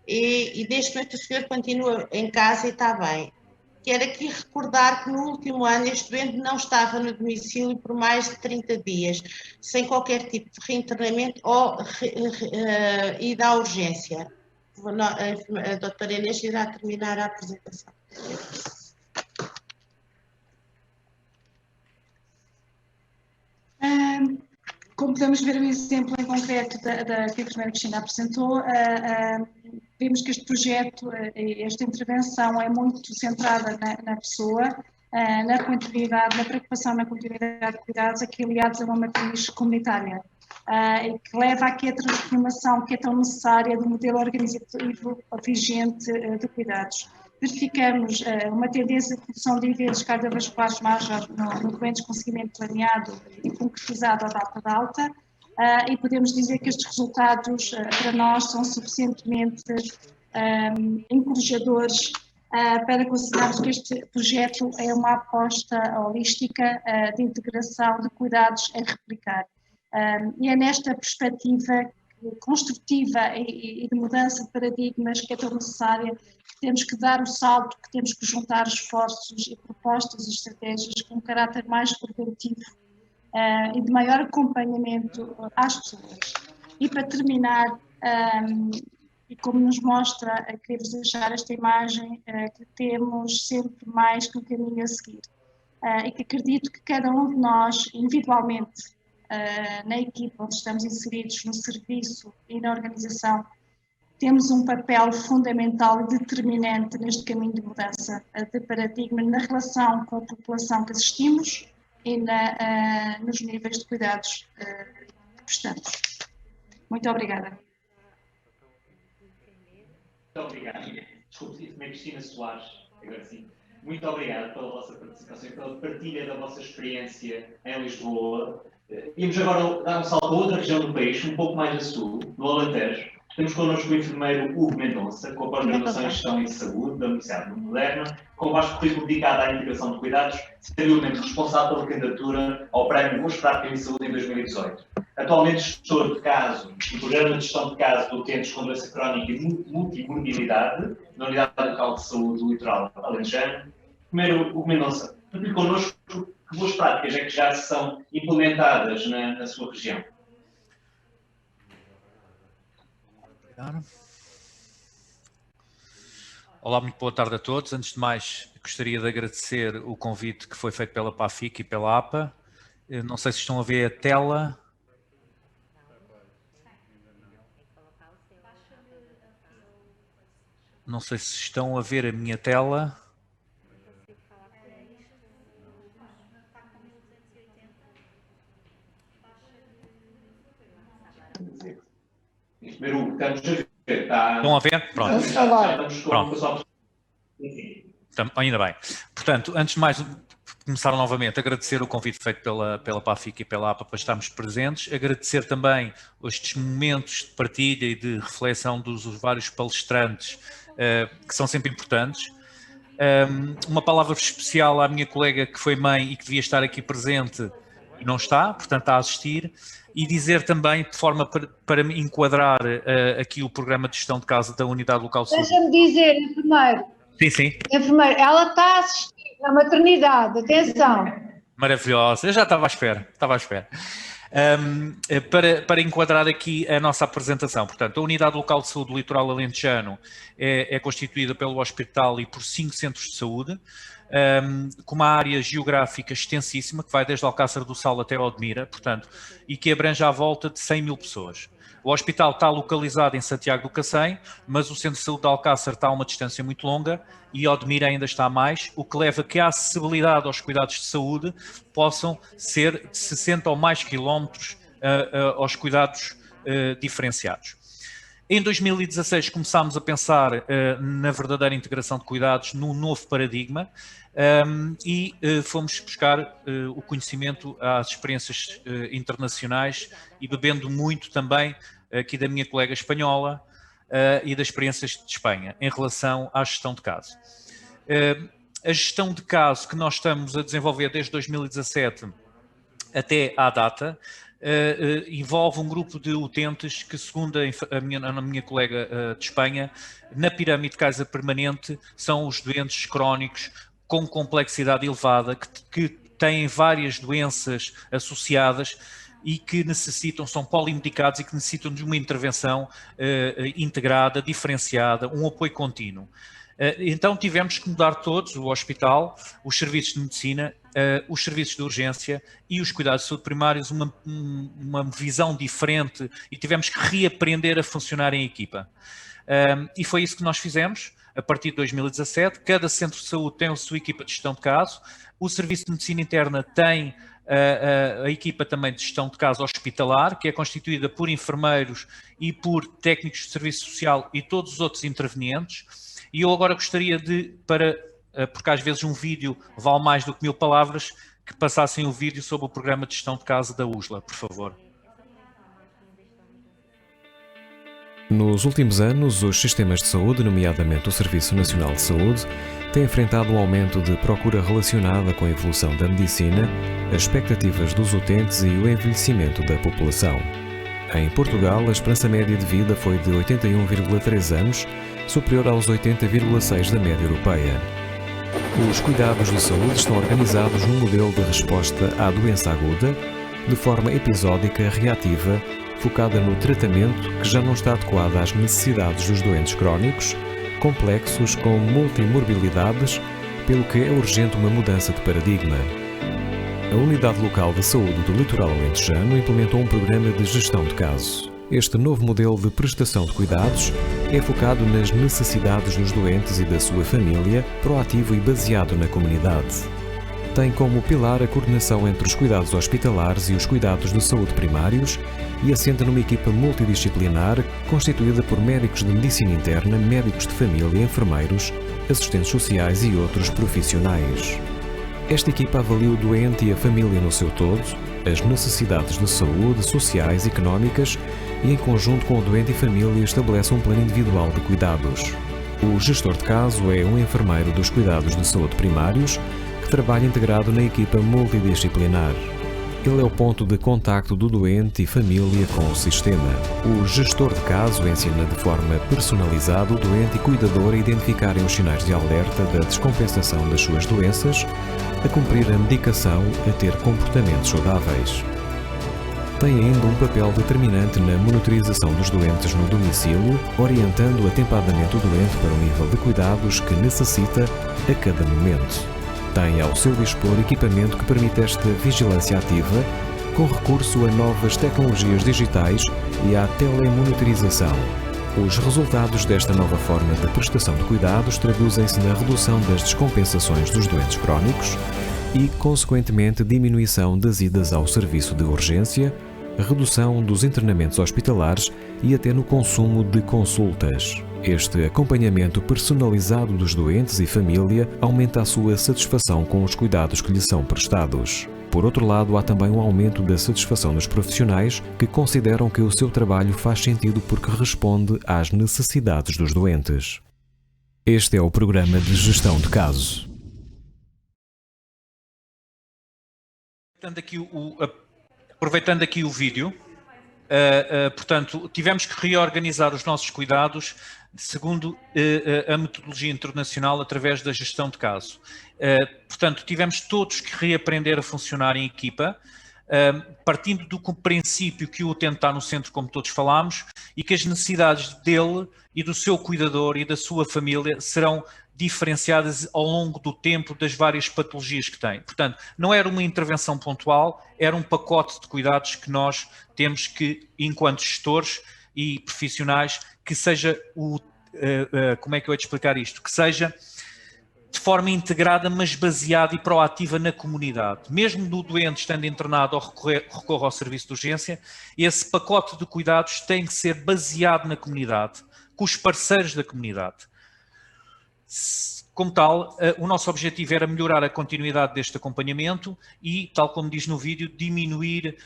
e neste momento o senhor continua em casa e está bem. Quero aqui recordar que no último ano este doente não estava no domicílio por mais de 30 dias, sem qualquer tipo de reinternamento ou ida à urgência. A doutora Inês irá terminar a apresentação. Como podemos ver o exemplo em concreto que a enfermeira Cristina apresentou, vemos que este projeto, esta intervenção é muito centrada na pessoa, na continuidade, na preocupação na continuidade de cuidados, aqui aliados a uma matriz comunitária, e que leva aqui a transformação que é tão necessária do modelo organizativo vigente de cuidados. Verificamos uma tendência de redução de eventos cardiovasculares majores no doentes com seguimento planeado e concretizado à data de alta, e podemos dizer que estes resultados para nós são suficientemente encorajadores para considerarmos que este projeto é uma aposta holística de integração de cuidados a replicar. E é nesta perspectiva construtiva e de mudança de paradigmas que é tão necessária, que temos que dar o salto, que temos que juntar esforços e propostas e estratégias com um caráter mais preventivo e de maior acompanhamento às pessoas. E para terminar, e como nos mostra, queria-vos deixar esta imagem, que temos sempre mais que um caminho a seguir, e que acredito que cada um de nós, individualmente, na equipa onde estamos inseridos, no serviço e na organização, temos um papel fundamental e determinante neste caminho de mudança de paradigma na relação com a população que assistimos e nos níveis de cuidados que prestamos. Muito obrigada. Muito obrigado. Desculpe, também Cristina Soares, agora sim. Muito obrigado pela vossa participação e pela partilha da vossa experiência em Lisboa. Íamos agora dar um salto a outra região do país, um pouco mais a sul, no Alentejo. Temos connosco o enfermeiro Hugo Mendonça, com a pós-graduação em Gestão e Saúde da Universidade de Moderna, com vasto currículo dedicado à integração de cuidados, sendo responsável pela candidatura ao Prémio Boas Práticas em Saúde em 2018. Atualmente gestor de caso e programa de gestão de caso de utentes com doença crónica e multimorbilidade na Unidade Local de Saúde do Litoral Alentejano. Primeiro, Hugo Mendonça, partilhe connosco que boas práticas é que já são implementadas na sua região. Olá, muito boa tarde a todos. Antes de mais, gostaria de agradecer o convite que foi feito pela PAFIC e pela APA. Eu não sei se estão a ver a tela. Não sei se estão a ver a minha tela. Primeiro, estamos a ver. Estão a ver? Pronto. Pronto. Ainda bem. Portanto, antes de mais, começar novamente, agradecer o convite feito pela PAFIC e pela APA para estarmos presentes, agradecer também estes momentos de partilha e de reflexão dos vários palestrantes, que são sempre importantes. Uma palavra especial à minha colega que foi mãe e que devia estar aqui presente e não está, portanto está a assistir, e dizer também, de forma para me enquadrar aqui o programa de gestão de casa da Unidade Local de Saúde. Deixa-me dizer, enfermeiro. Sim. Enfermeiro, ela está a assistir à maternidade, atenção. Maravilhosa, eu já estava à espera. Para enquadrar aqui a nossa apresentação, portanto, a Unidade Local de Saúde do Litoral Alentejano é constituída pelo hospital e por 5 centros de saúde, com uma área geográfica extensíssima, que vai desde Alcácer do Sal até Odmira, portanto, e que abrange à volta de 100 mil pessoas. O hospital está localizado em Santiago do Cacém, mas o centro de saúde de Alcácer está a uma distância muito longa e Odmira ainda está mais, o que leva a que a acessibilidade aos cuidados de saúde possam ser de 60 ou mais quilómetros aos cuidados diferenciados. Em 2016 começámos a pensar na verdadeira integração de cuidados num novo paradigma e fomos buscar o conhecimento às experiências internacionais e bebendo muito também aqui da minha colega espanhola e das experiências de Espanha em relação à gestão de caso. A gestão de caso que nós estamos a desenvolver desde 2017 até à data envolve um grupo de utentes que, segundo a minha colega de Espanha, na pirâmide de casa permanente são os doentes crónicos com complexidade elevada, que têm várias doenças associadas e que são polimedicados e que necessitam de uma intervenção integrada, diferenciada, um apoio contínuo. Então tivemos que mudar todos, o hospital, os serviços de medicina, os serviços de urgência e os cuidados de saúde primários, uma visão diferente e tivemos que reaprender a funcionar em equipa. E foi isso que nós fizemos a partir de 2017. Cada centro de saúde tem a sua equipa de gestão de caso, o serviço de medicina interna tem a equipa também de gestão de caso hospitalar, que é constituída por enfermeiros e por técnicos de serviço social e todos os outros intervenientes. E eu agora gostaria porque às vezes um vídeo vale mais do que 1000 palavras, que passassem o vídeo sobre o programa de gestão de caso da USLA, por favor. Nos últimos anos, os sistemas de saúde, nomeadamente o Serviço Nacional de Saúde, têm enfrentado um aumento de procura relacionada com a evolução da medicina, as expectativas dos utentes e o envelhecimento da população. Em Portugal, a esperança média de vida foi de 81,3 anos, superior aos 80,6 da média europeia. Os cuidados de saúde estão organizados num modelo de resposta à doença aguda, de forma episódica, reativa, focada no tratamento que já não está adequado às necessidades dos doentes crónicos, complexos com multimorbilidades, pelo que é urgente uma mudança de paradigma. A Unidade Local de Saúde do Litoral Alentejano implementou um programa de gestão de caso. Este novo modelo de prestação de cuidados é focado nas necessidades dos doentes e da sua família, proativo e baseado na comunidade. Tem como pilar a coordenação entre os cuidados hospitalares e os cuidados de saúde primários e assenta numa equipa multidisciplinar constituída por médicos de medicina interna, médicos de família, enfermeiros, assistentes sociais e outros profissionais. Esta equipa avalia o doente e a família no seu todo, as necessidades de saúde, sociais e económicas e, em conjunto com o doente e família, estabelece um plano individual de cuidados. O gestor de caso é um enfermeiro dos cuidados de saúde primários que trabalha integrado na equipa multidisciplinar. Ele é o ponto de contacto do doente e família com o sistema. O gestor de caso ensina de forma personalizada o doente e cuidador a identificarem os sinais de alerta da descompensação das suas doenças, a cumprir a medicação, a ter comportamentos saudáveis. Tem ainda um papel determinante na monitorização dos doentes no domicílio, orientando atempadamente o doente para o nível de cuidados que necessita a cada momento. Tem ao seu dispor equipamento que permite esta vigilância ativa, com recurso a novas tecnologias digitais e à telemonitorização. Os resultados desta nova forma de prestação de cuidados traduzem-se na redução das descompensações dos doentes crónicos e, consequentemente, diminuição das idas ao serviço de urgência, redução dos internamentos hospitalares e até no consumo de consultas. Este acompanhamento personalizado dos doentes e família aumenta a sua satisfação com os cuidados que lhes são prestados. Por outro lado, há também um aumento da satisfação dos profissionais que consideram que o seu trabalho faz sentido porque responde às necessidades dos doentes. Este é o programa de gestão de casos. Aproveitando aqui o vídeo, portanto, tivemos que reorganizar os nossos cuidados segundo a metodologia internacional através da gestão de caso. Portanto, tivemos todos que reaprender a funcionar em equipa, partindo do princípio que o utente está no centro, como todos falámos, e que as necessidades dele e do seu cuidador e da sua família serão diferenciadas ao longo do tempo das várias patologias que tem. Portanto, não era uma intervenção pontual, era um pacote de cuidados que nós temos que, enquanto gestores e profissionais, que seja como é que eu hei de explicar isto? Que seja de forma integrada, mas baseada e proativa na comunidade. Mesmo do doente estando internado ou recorra ao serviço de urgência, esse pacote de cuidados tem que ser baseado na comunidade, com os parceiros da comunidade. Como tal, o nosso objetivo era melhorar a continuidade deste acompanhamento e, tal como diz no vídeo, diminuir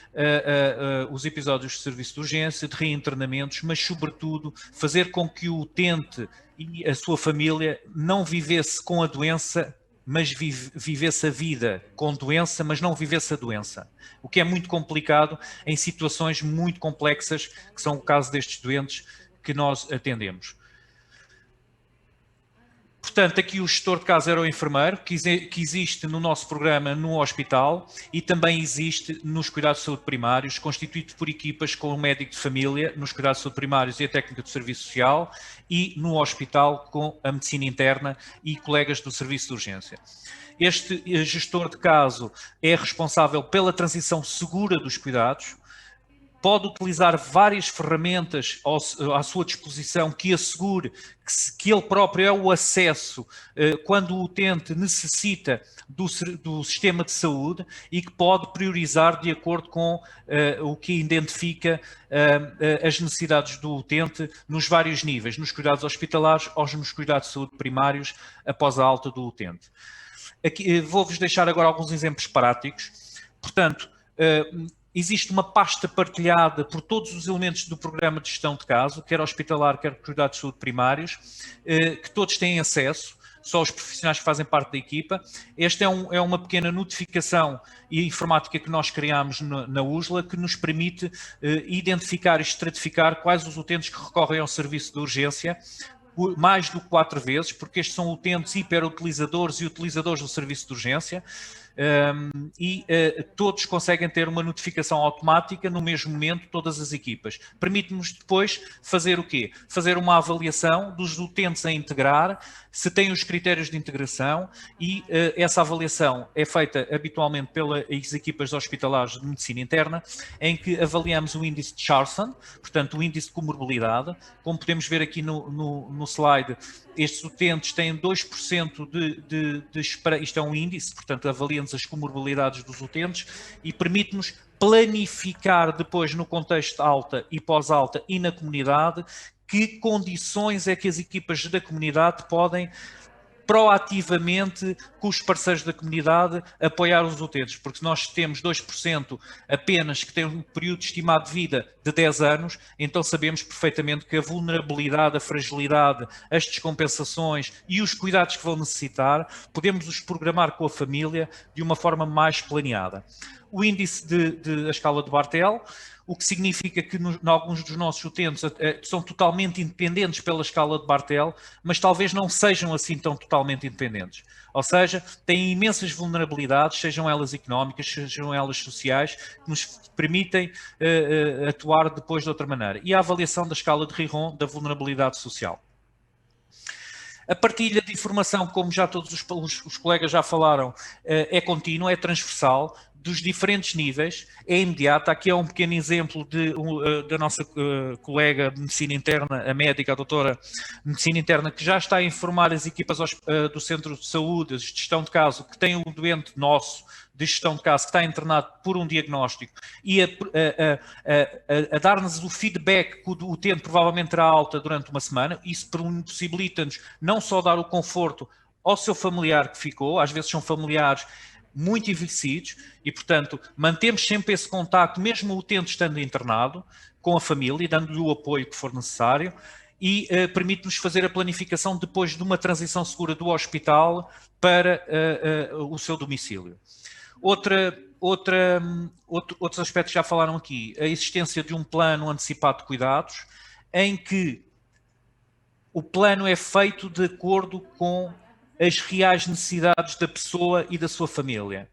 os episódios de serviço de urgência, de reinternamentos, mas, sobretudo, fazer com que o utente e a sua família não vivesse com a doença, mas vivesse a vida com doença, mas não vivesse a doença. O que é muito complicado em situações muito complexas, que são o caso destes doentes que nós atendemos. Portanto, aqui o gestor de caso era o enfermeiro, que existe no nosso programa no hospital e também existe nos cuidados de saúde primários, constituído por equipas com o médico de família nos cuidados de saúde primários e a técnica de serviço social, e no hospital com a medicina interna e colegas do serviço de urgência. Este gestor de caso é responsável pela transição segura dos cuidados, pode utilizar várias ferramentas à sua disposição que assegure que ele próprio é o acesso quando o utente necessita do sistema de saúde e que pode priorizar de acordo com o que identifica as necessidades do utente nos vários níveis, nos cuidados hospitalares ou nos cuidados de saúde primários após a alta do utente. Aqui vou-vos deixar agora alguns exemplos práticos. Portanto, existe uma pasta partilhada por todos os elementos do programa de gestão de caso, quer hospitalar, quer cuidados de saúde primários, que todos têm acesso, só os profissionais que fazem parte da equipa. Esta é uma pequena notificação informática que nós criámos na USLA, que nos permite identificar e estratificar quais os utentes que recorrem ao serviço de urgência, mais do que 4 vezes, porque estes são utentes hiperutilizadores e utilizadores do serviço de urgência. Todos conseguem ter uma notificação automática no mesmo momento, todas as equipas. Permite-nos depois fazer o quê? Fazer uma avaliação dos utentes a integrar, se têm os critérios de integração, e essa avaliação é feita habitualmente pelas equipas hospitalares de medicina interna, em que avaliamos o índice de Charson, portanto o índice de comorbilidade. Como podemos ver aqui no slide, estes utentes têm 2% isto é um índice, portanto avaliamos as comorbilidades dos utentes e permite-nos planificar depois no contexto alta e pós-alta e na comunidade que condições é que as equipas da comunidade podem proativamente, com os parceiros da comunidade, apoiar os utentes, porque nós temos 2% apenas que têm um período estimado de vida de 10 anos, então sabemos perfeitamente que a vulnerabilidade, a fragilidade, as descompensações e os cuidados que vão necessitar, podemos os programar com a família de uma forma mais planeada. O índice a escala de Bartel, o que significa que alguns dos nossos utentes são totalmente independentes pela escala de Bartel, mas talvez não sejam assim tão totalmente independentes. Ou seja, têm imensas vulnerabilidades, sejam elas económicas, sejam elas sociais, que nos permitem atuar depois de outra maneira. E a avaliação da escala de Riron da vulnerabilidade social. A partilha de informação, como já todos os colegas já falaram, é contínua, é transversal, dos diferentes níveis, é imediata. Aqui é um pequeno exemplo da nossa colega de medicina interna, a médica, a doutora de medicina interna, que já está a informar as equipas do centro de saúde, de gestão de caso, que tem um doente nosso de gestão de caso que está internado por um diagnóstico e a dar-nos o feedback que o utente provavelmente terá alta durante uma semana. Isso possibilita-nos não só dar o conforto ao seu familiar que ficou, às vezes são familiares muito envelhecidos e, portanto, mantemos sempre esse contacto, mesmo o utente estando internado, com a família e dando-lhe o apoio que for necessário. e permite-nos fazer a planificação depois de uma transição segura do hospital para o seu domicílio. Outros aspectos já falaram aqui, a existência de um plano antecipado de cuidados, em que o plano é feito de acordo com as reais necessidades da pessoa e da sua família.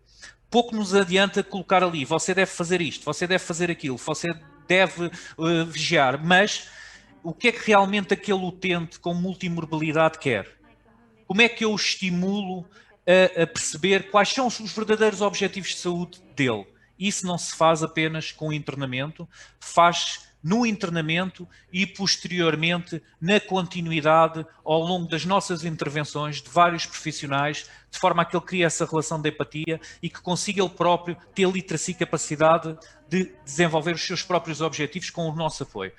Pouco nos adianta colocar ali, você deve fazer isto, você deve fazer aquilo, você deve vigiar, mas o que é que realmente aquele utente com multimorbilidade quer? Como é que eu o estimulo a perceber quais são os verdadeiros objetivos de saúde dele? Isso não se faz apenas com o internamento, faz no internamento e posteriormente na continuidade ao longo das nossas intervenções de vários profissionais, de forma a que ele crie essa relação de empatia e que consiga ele próprio ter literacia e capacidade de desenvolver os seus próprios objetivos com o nosso apoio.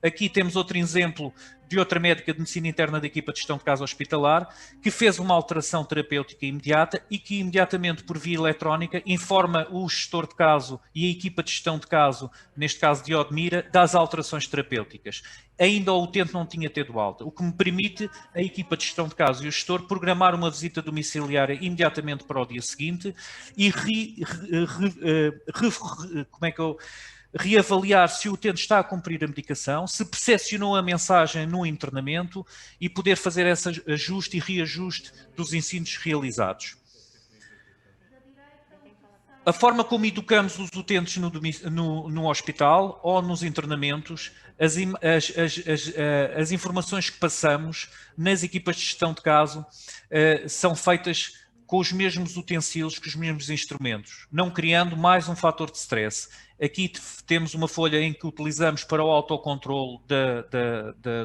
Aqui temos outro exemplo de outra médica de medicina interna da equipa de gestão de caso hospitalar, que fez uma alteração terapêutica imediata e que imediatamente por via eletrónica informa o gestor de caso e a equipa de gestão de caso, neste caso de Odmira, das alterações terapêuticas. Ainda o utente não tinha tido alta, o que me permite a equipa de gestão de caso e o gestor programar uma visita domiciliária imediatamente para o dia seguinte e reavaliar se o utente está a cumprir a medicação, se percepcionou a mensagem no internamento e poder fazer esse ajuste e reajuste dos ensinos realizados. A forma como educamos os utentes no hospital ou nos internamentos, as informações que passamos nas equipas de gestão de caso são feitas com os mesmos utensílios, com os mesmos instrumentos, não criando mais um fator de stress. Aqui temos uma folha em que utilizamos para o autocontrole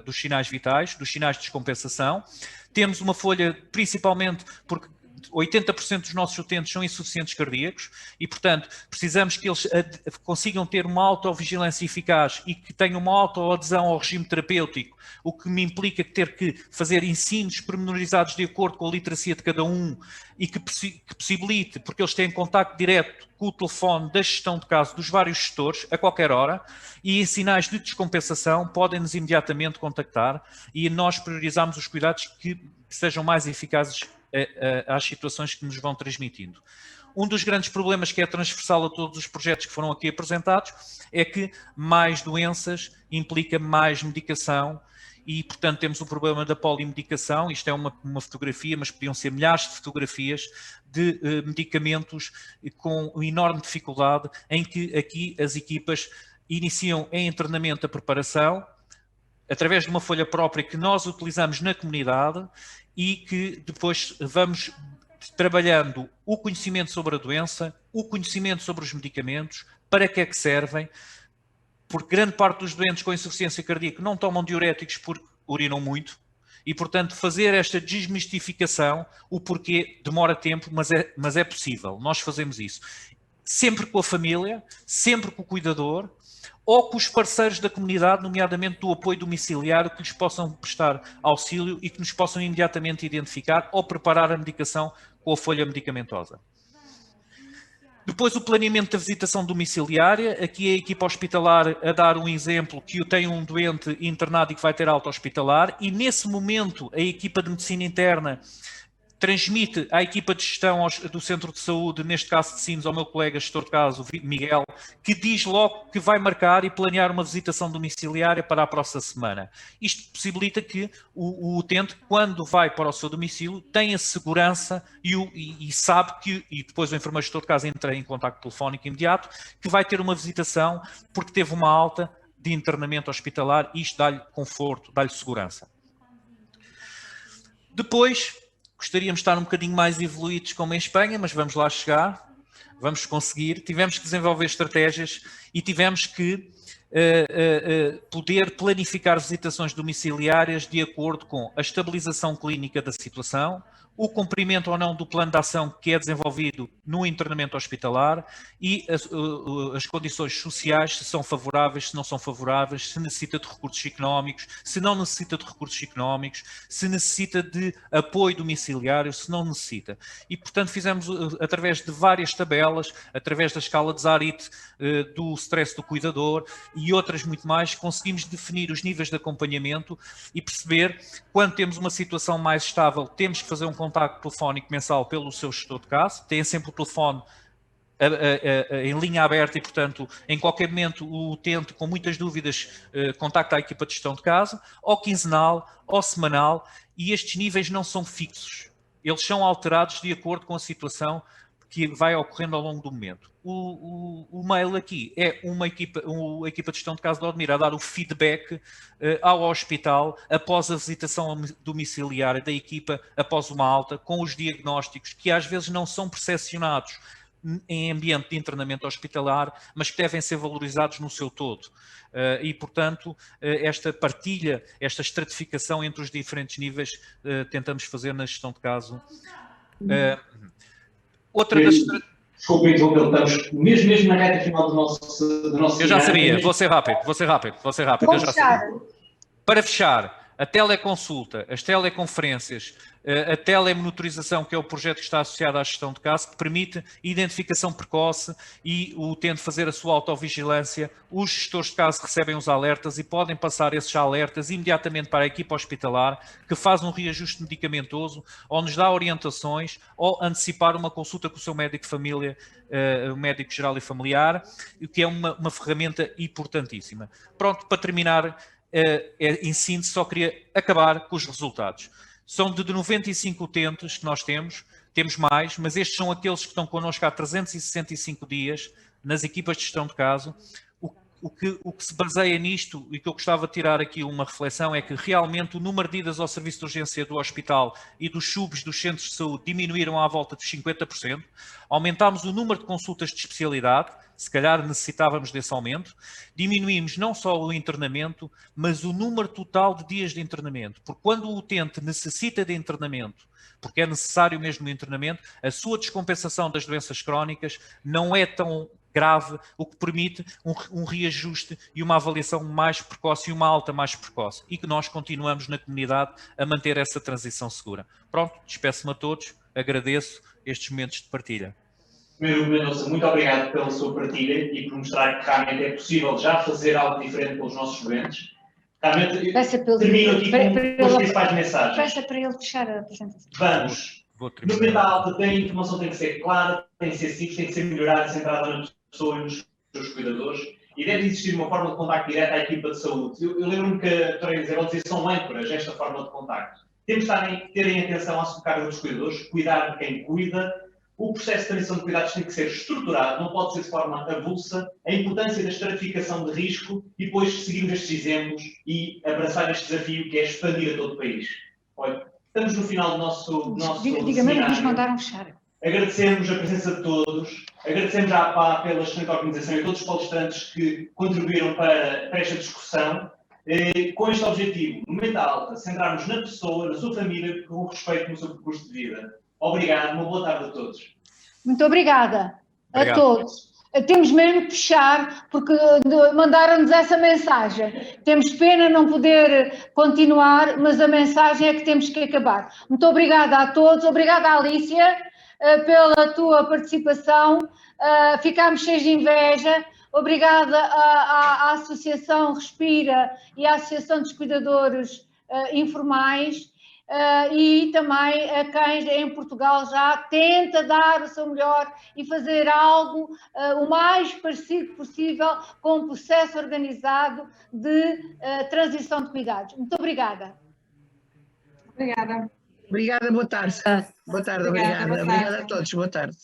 dos sinais vitais, dos sinais de descompensação. Temos uma folha principalmente porque 80% dos nossos utentes são insuficientes cardíacos e, portanto, precisamos que eles consigam ter uma autovigilância eficaz e que tenham uma autoadesão ao regime terapêutico, o que me implica ter que fazer ensinos pormenorizados de acordo com a literacia de cada um e que possibilite, porque eles têm contacto direto com o telefone da gestão de caso dos vários gestores, a qualquer hora, e em sinais de descompensação podem-nos imediatamente contactar e nós priorizamos os cuidados que sejam mais eficazes às situações que nos vão transmitindo. Um dos grandes problemas que é transversal a todos os projetos que foram aqui apresentados é que mais doenças implica mais medicação e, portanto, temos o problema da polimedicação. Isto é uma fotografia, mas podiam ser milhares de fotografias de medicamentos com enorme dificuldade, em que aqui as equipas iniciam em internamento a preparação, através de uma folha própria que nós utilizamos na comunidade e que depois vamos trabalhando o conhecimento sobre a doença, o conhecimento sobre os medicamentos, para que é que servem, porque grande parte dos doentes com insuficiência cardíaca não tomam diuréticos porque urinam muito e, portanto, fazer esta desmistificação, o porquê demora tempo, mas é possível, nós fazemos isso. Sempre com a família, sempre com o cuidador, ou com os parceiros da comunidade, nomeadamente do apoio domiciliário, que lhes possam prestar auxílio e que nos possam imediatamente identificar ou preparar a medicação com a folha medicamentosa. Depois o planeamento da visitação domiciliária, aqui a equipa hospitalar a dar um exemplo que tem um doente internado e que vai ter alta hospitalar e nesse momento a equipa de medicina interna transmite à equipa de gestão do centro de saúde, neste caso de Sines, ao meu colega gestor de caso, Miguel, que diz logo que vai marcar e planear uma visitação domiciliária para a próxima semana. Isto possibilita que o utente, quando vai para o seu domicílio, tenha segurança e sabe que, e depois o enfermeiro gestor de caso entra em contacto telefónico imediato, que vai ter uma visitação porque teve uma alta de internamento hospitalar e isto dá-lhe conforto, dá-lhe segurança. Depois, gostaríamos de estar um bocadinho mais evoluídos como em Espanha, mas vamos lá chegar, vamos conseguir. Tivemos que desenvolver estratégias e tivemos que poder planificar visitações domiciliárias de acordo com a estabilização clínica da situação, o cumprimento ou não do plano de ação que é desenvolvido no internamento hospitalar e as condições sociais, se são favoráveis, se não são favoráveis, se necessita de recursos económicos, se não necessita de recursos económicos, se necessita de apoio domiciliário, se não necessita. E, portanto, fizemos, através de várias tabelas, através da escala de Zarit, do stress do cuidador e outras muito mais, conseguimos definir os níveis de acompanhamento e perceber, quando temos uma situação mais estável, temos que fazer um contacto telefónico mensal pelo seu gestor de caso, tem sempre o telefone em linha aberta e, portanto, em qualquer momento o utente com muitas dúvidas contacta a equipa de gestão de caso, ou quinzenal, ou semanal, e estes níveis não são fixos, eles são alterados de acordo com a situação que vai ocorrendo ao longo do momento. O mail aqui é uma equipa de gestão de caso de Odmira a dar o feedback ao hospital após a visitação domiciliária da equipa, após uma alta, com os diagnósticos que às vezes não são percepcionados em ambiente de internamento hospitalar, mas que devem ser valorizados no seu todo. E, portanto, esta partilha, esta estratificação entre os diferentes níveis, tentamos fazer na gestão de caso. Outra das... Desculpe, estamos mesmo na reta final do nosso Eu já sabia, vou ser rápido, eu já sabia. Para fechar, a teleconsulta, as teleconferências, a telemonitorização, que é o projeto que está associado à gestão de caso, que permite identificação precoce e o utente fazer a sua autovigilância. Os gestores de caso recebem os alertas e podem passar esses alertas imediatamente para a equipa hospitalar, que faz um reajuste medicamentoso, ou nos dá orientações, ou antecipar uma consulta com o seu médico de família, o médico geral e familiar, o que é uma ferramenta importantíssima. Pronto, para terminar, em síntese, só queria acabar com os resultados. São de 95 utentes que nós temos mais, mas estes são aqueles que estão connosco há 365 dias nas equipas de gestão de caso. O que se baseia nisto e que eu gostava de tirar aqui uma reflexão é que realmente o número de idas ao serviço de urgência do hospital e dos SUBs dos centros de saúde diminuíram à volta de 50%. Aumentámos o número de consultas de especialidade, se calhar necessitávamos desse aumento. Diminuímos não só o internamento, mas o número total de dias de internamento. Porque quando o utente necessita de internamento, porque é necessário mesmo o internamento, a sua descompensação das doenças crónicas não é tão grave, o que permite um reajuste e uma avaliação mais precoce e uma alta mais precoce. E que nós continuamos na comunidade a manter essa transição segura. Pronto, despeço-me a todos, agradeço estes momentos de partilha. Primeiro, Mendonça, muito obrigado pela sua partilha e por mostrar que realmente é possível já fazer algo diferente pelos nossos doentes. Realmente, termino aqui com as principais mensagens. Peça para ele fechar a apresentação. Vamos. No momento alta, a informação tem que ser clara, tem que ser simples, tem que ser melhorada, centrada na pessoa e nos seus cuidadores, e deve existir uma forma de contacto direto à equipa de saúde. Eu lembro-me que a doutora Isabel dizia que são âncoras esta forma de contacto. Temos de terem atenção à sobrecarga dos cuidadores, cuidar de quem cuida. O processo de transição de cuidados tem que ser estruturado, não pode ser de forma avulsa. A importância da estratificação de risco e depois seguirmos estes exemplos e abraçar este desafio que é expandir a todo o país. Olha, estamos no final do nosso Diga-me, nos mandaram fechar. Agradecemos a presença de todos, agradecemos à APA pela excelente organização e a todos os palestrantes que contribuíram para esta discussão, com este objetivo, no momento alta, centrarmos na pessoa, na sua família, com respeito no seu percurso de vida. Obrigado, uma boa tarde a todos. Muito obrigada a todos. Temos mesmo que fechar, porque mandaram-nos essa mensagem. Temos pena não poder continuar, mas a mensagem é que temos que acabar. Muito obrigada a todos, obrigada Alicia pela tua participação, ficámos cheios de inveja. Obrigada à Associação Respira e à Associação dos Cuidadores Informais. E também a quem em Portugal já tenta dar o seu melhor e fazer algo o mais parecido possível com um processo organizado de transição de cuidados. Muito obrigada. Obrigada. Obrigada, boa tarde. Boa tarde, obrigada. Obrigada a todos, boa tarde.